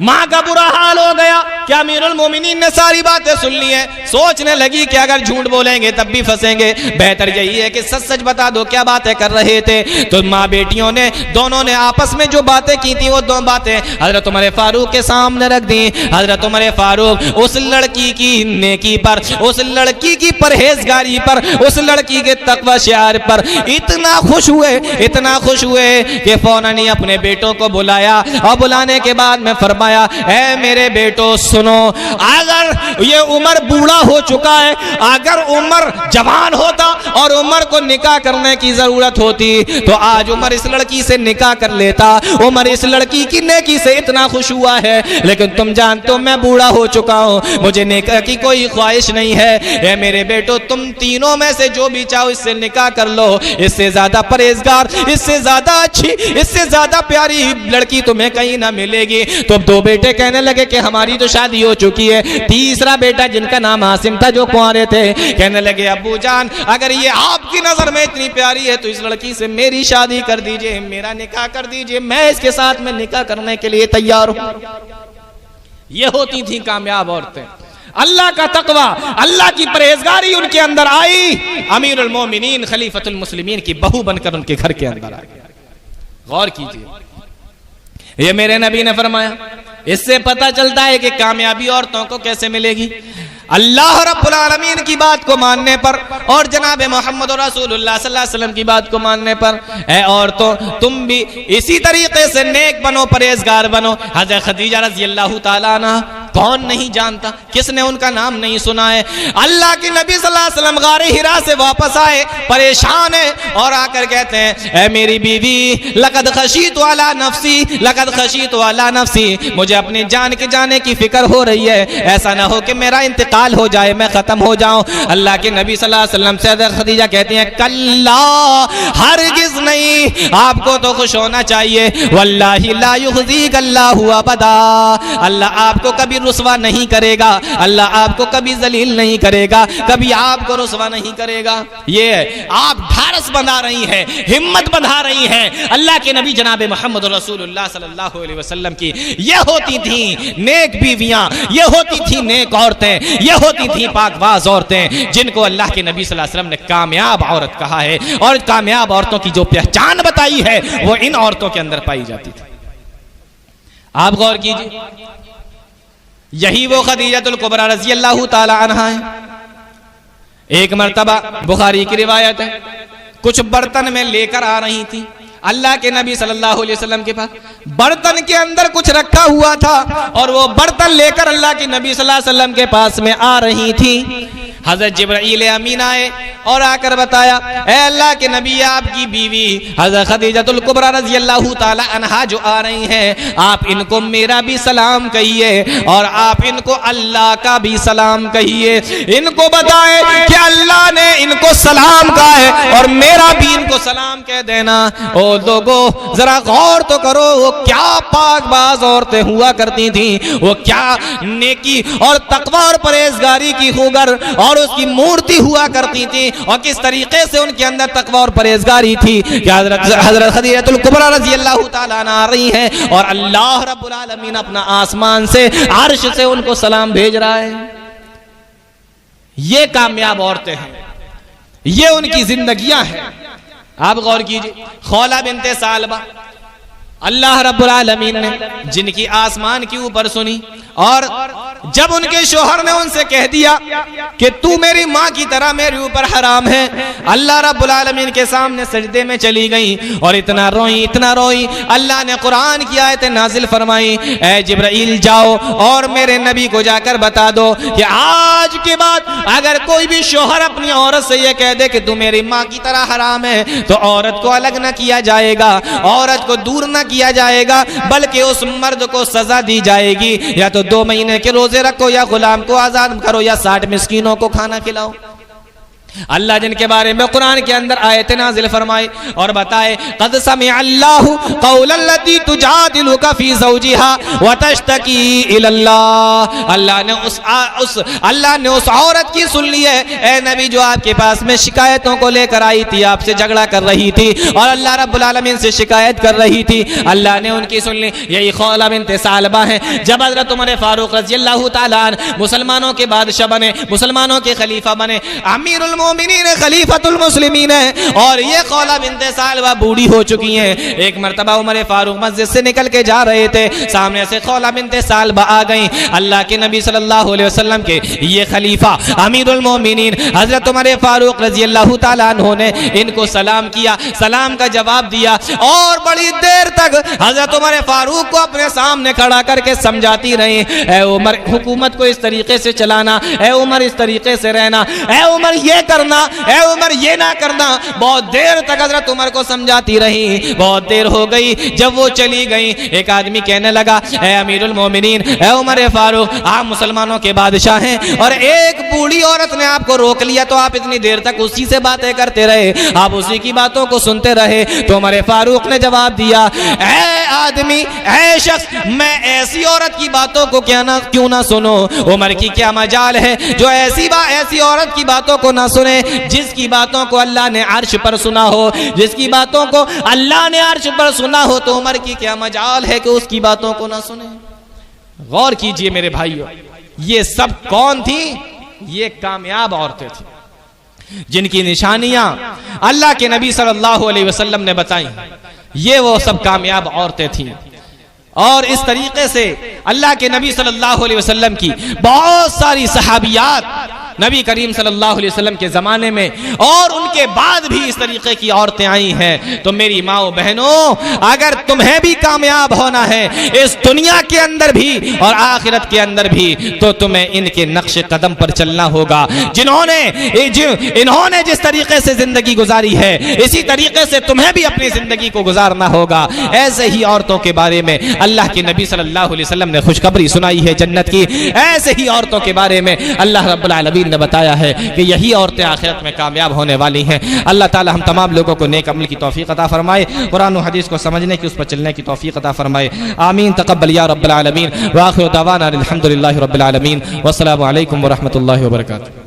माँ का बुरा हाल हो गया। क्या अमीरुल मोमिनीन ने सारी बातें सुन ली हैं? सोचने लगी कि अगर झूठ बोलेंगे तब भी फंसेंगे, बेहतर यही है कि सच सच बता दो क्या बातें कर रहे थे। तो माँ बेटियों ने दोनों ने आपस में जो बातें की थी वो दो बातें हजरत उमर फारूक के सामने रख दी। हजरत उमर फारूक उस लड़की की नेकी पर, उस लड़की की परहेजगारी पर, उस लड़की के तकवा शिआर पर इतना खुश हुए, इतना खुश हुए कि फौरन ही अपने बेटों को बुलाया और बुलाने के बाद में फरमाया, ऐ मेरे बेटो सुनो, अगर ये उमर बूढ़ा हो चुका है, अगर उमर जवान होता और उमर को निकाह करने की जरूरत होती तो आज उमर इस लड़की से निकाह कर लेता। उमर इस लड़की की नेकी से इतना खुश हुआ है, लेकिन तुम जानते हो मैं बूढ़ा हो चुका हूं, मुझे निकाह की कोई ख्वाहिश नहीं है। ऐ मेरे बेटो, तुम तीनों में से जो भी चाहो इससे निकाह कर लो, इससे ज्यादा परहेजगार, इससे ज्यादा अच्छी, इससे ज्यादा प्यारी लड़की तुम्हें कहीं ना मिलेगी। तो दो बेटे कहने लगे कि हमारी तो शादी हो चुकी है। तीसरा बेटा जिनका नाम आसिम था, जो कुंवारे थे, कहने लगे अब्बू जान, अगर ये आपकी नजर में इतनी प्यारी है तो इस लड़की से मेरी शादी कर दीजिए, मेरा निकाह कर दीजिए, मैं इसके साथ में निकाह करने के लिए तैयार हूं। ये होती थी कामयाब औरतें, अल्लाह का तकवा, अल्लाह की परहेजगारी उनके अंदर आई। अमीरुल मोमिनीन खलीफतुल मुस्लिमीन की बहू बनकर उनके घर के अंदर आई। गौर कीजिए, ये मेरे नबी ने फरमाया। इससे पता चलता है कि कामयाबी औरतों को कैसे मिलेगी, अल्लाह रब्बुल आलमीन की बात को मानने पर और जनाब मोहम्मद रसूलुल्लाह सल्लल्लाहु अलैहि वसल्लम की बात को मानने पर। ऐ औरतों, तुम भी इसी तरीके से नेक बनो, परहेजगार बनो। हज़रत खदीजा रज़ी अल्लाह ताला अन्हा, कौन नहीं जानता, किसने उनका नाम नहीं सुना है? अल्लाह के नबी सल्लल्लाहु अलैहि वसल्लम गारे हिरा से वापस आए, परेशान है और आकर कहते हैं, ऐ मेरी बीवी, लक़द खशीतु अला नफ्सी, लक़द खशीतु अला नफ्सी, मुझे अपनी जान के जाने की फिक्र हो रही है, ऐसा ना हो कि मेरा इंतकाल हो जाए, मैं खत्म हो जाऊं। अल्लाह के नबी सल्लल्लाहु अलैहि वसल्लम से हज़रत खदीजा कहती हैं, कल्ला, हरगिज़ नहीं, आपको तो खुश होना चाहिए। वल्लाहि ला युख़ज़ीक अल्लाहु अबदा, अल्लाह आपको कभी रुसवा नहीं करेगा, अल्लाह आपको कभी जलील नहीं करेगा, कभी आपको रुसवा नहीं करेगा। ये आप ढारस बंधा रही हैं, हिम्मत बंधा रही हैं अल्लाह के नबी जनाब मोहम्मद रसूलुल्लाह सल्लल्लाहु अलैहि वसल्लम की। ये होती थी नेक बीवियां, ये होती थी नेक औरतें, ये होती थी पाकबाज औरतें, जिनको अल्लाह के नबी सल्लल्लाहु अलैहि वसल्लम ने कामयाब औरत कहा है। और कामयाब औरतों की जो पहचान बताई है वो इन औरतों के अंदर पाई जाती थी। आप गौर कीजिए, यही वो खदीजतुल कुबरा रज़ी अल्लाह ताला अन्हा है। एक मर्तबा बुखारी की रिवायत है, कुछ बर्तन में लेकर आ रही थी अल्लाह के नबी सल्लल्लाहु अलैहि वसल्लम के पास। बर्तन के अंदर कुछ रखा हुआ था और वो बर्तन लेकर अल्लाह के नबी सल्लल्लाहु अलैहि वसल्लम के पास में आ रही थी। हजरत जिब्राईल अमीन आए और आकर बताया, ऐ अल्लाह के नबी, आपकी बीवी हजरत खदीजतुल कुबरा रज़ी अल्लाह ताला अन्हा जो आ रही हैं, आप इनको मेरा भी सलाम कहिए और आप इनको अल्लाह का भी सलाम कहिए। इनको बताएं कि अल्लाह ने इनको सलाम कहा है और मेरा भी इनको सलाम कह देना। ओ लोगों, जरा गौर तो करो, वो क्या पाकबाज औरतें हुआ करती थी, वो क्या नेकी और तकवा और परहेजगारी की खूगर और उसकी मूर्ति हुआ करती थी, और किस तरीके से उनके अंदर तकवा और परहेजगारी थी कि हजरत खदीजतुल कुबरा रज़ी अल्लाह ताला अन्हा आ रही हैं और अल्लाह रब्बुल आलमीन अपना आसमान से अर्श से उनको सलाम भेज रहा है। ये कामयाब औरतें हैं, ये उनकी जिंदगियां हैं। आप गौर कीजिए, खौला बिनते सालबा, अल्लाह रब्बुल आलमीन ने जिनकी आसमान के ऊपर सुनी और जब उनके शोहर ने उनसे कह दिया कि तू मेरी माँ की तरह मेरे ऊपर हराम है, अल्लाह रब्बुल आलमीन के सामने सजदे में चली गई और इतना रोई। अल्लाह ने कुरान की आयतें नाजिल फरमाई, ऐ जिब्राईल जाओ और मेरे नबी को जाकर बता दो कि आज के बाद अगर कोई भी शोहर अपनी औरत से ये कह दे कि तू मेरी माँ की तरह हराम है, तो औरत को अलग न किया जाएगा, औरत को दूर न किया जाएगा, बल्कि उस मर्द को सजा दी जाएगी, या तो 2 महीने के रोजे रखो, या गुलाम को आजाद करो, या 60 मिस्कीनों को खाना खिलाओ। अल्लाह जिनके बारे में कुरान के अंदर आयतें नाज़िल फरमाए और बताए, क़द समिअ अल्लाहु क़ौलल्लती तुजादिलुका फ़ी ज़ौजिहा व तश्तकी इलल्लाह। अल्लाह ने उस औरत की सुन ली है, ए नबी, जो आपके पास में शिकायतों को लेकर आई थी, आपसे झगड़ा कर रही थी और अल्लाह रब्बुल आलमीन से शिकायत कर रही थी। अल्लाह ने उनकी सुन ली। यही खौला बिनते सालबा है। जब हज़रत उमर फारूक रज़ी अल्लाह ताला अन्हु मुसलमानों के बादशाह बने, मुसलमानों के खलीफा बने, अमीरुल मोमिनीन खलीफतुल मुस्लिमीन है, और ये खौला बिनते सालबा बूढ़ी हो चुकी हैं। एक मर्तबा उमर फारूक मस्जिद से निकल के जा रहे थे, सामने से खौला बिनते सालबा आ गई। अल्लाह के नबी सल्लल्लाहु अलैहि वसल्लम के ये खलीफा अमीरुल मोमिनीन हजरत उमर फारूक रज़ी अल्लाह ताला अन्हु ने इनको सलाम किया, सलाम का जवाब दिया और बड़ी देर तक हजरत उमर फारूक को अपने सामने खड़ा करके समझाती रही, ऐ उमर, हुकूमत को इस तरीके से चलाना, ऐ उमर इस तरीके से रहना, ऐ उमर ये करना, ऐ उमर ये ना करना। बहुत देर तक हजरत उमर को समझाती रही। बहुत देर हो गई, जब वो चली गई, एक आदमी कहने लगा, ऐ अमीरुल मोमिनीन, ऐ उमर फारूक, आप मुसलमानों के बादशाह हैं और एक बूढ़ी औरत ने आपको रोक लिया, तो आप इतनी देर तक उसी से बातें करते रहे, आप उसी की बातों को सुनते रहे। तो उमर फारूक ने जवाब दिया, ऐ आदमी, ऐ शख्स, मैं ऐसी औरत की बातों को क्यों ना सुनो? उमर की क्या मजाल है जो ऐसी औरत की बातों को ना सुने, जिसकी बातों को अल्लाह ने अर्श पर सुना हो, जिसकी बातों को अल्लाह ने अर्श पर सुना हो, तो उमर की क्या मजाल है कि उसकी बातों को ना सुने। गौर कीजिए मेरे भाइयों, ये सब कौन थी? ये कामयाब औरतें थी जिनकी निशानियां अल्लाह के नबी सल्लल्लाहु अलैहि वसल्लम ने बताई। ये वो सब कामयाब औरतें थी और इस तरीके से अल्लाह के नबी सल्लल्लाहु अलैहि वसल्लम की बहुत सारी सहाबियात नबी करीम सल्लल्लाहु अलैहि वसल्लम के ज़माने में और उनके बाद भी इस तरीके की औरतें आई हैं। तो मेरी माओ बहनों, अगर तुम्हें भी कामयाब होना है इस दुनिया के अंदर भी और आखिरत के अंदर भी, तो तुम्हें इनके नक्शे कदम पर चलना होगा। इन्होंने जिस तरीके से जिंदगी गुजारी है, इसी तरीके से तुम्हें भी अपनी जिंदगी को गुजारना होगा। ऐसे ही औरतों के बारे में अल्लाह के नबी सल्लल्लाहु अलैहि वसल्लम ने खुशखबरी सुनाई है जन्नत की। ऐसे ही औरतों के बारे में अल्लाह रब्बुल आलमीन ने बताया है कि यही औरतें आखिरत में कामयाब होने वाली हैं। अल्लाह ताला हम तमाम लोगों को नेक अमल की तौफीक अता फरमाए, कुरान और हदीस को समझने की, उस पर चलने की तौफीक अता फरमाए। आमीन तक़ब्बल या रब्बल आलमीन। व आखिरु दअवाना अल्हम्दुलिल्लाहि रब्बिल आलमीन। वस्सलामु अलैकुम व रहमतुल्लाहि व बरकातुहू।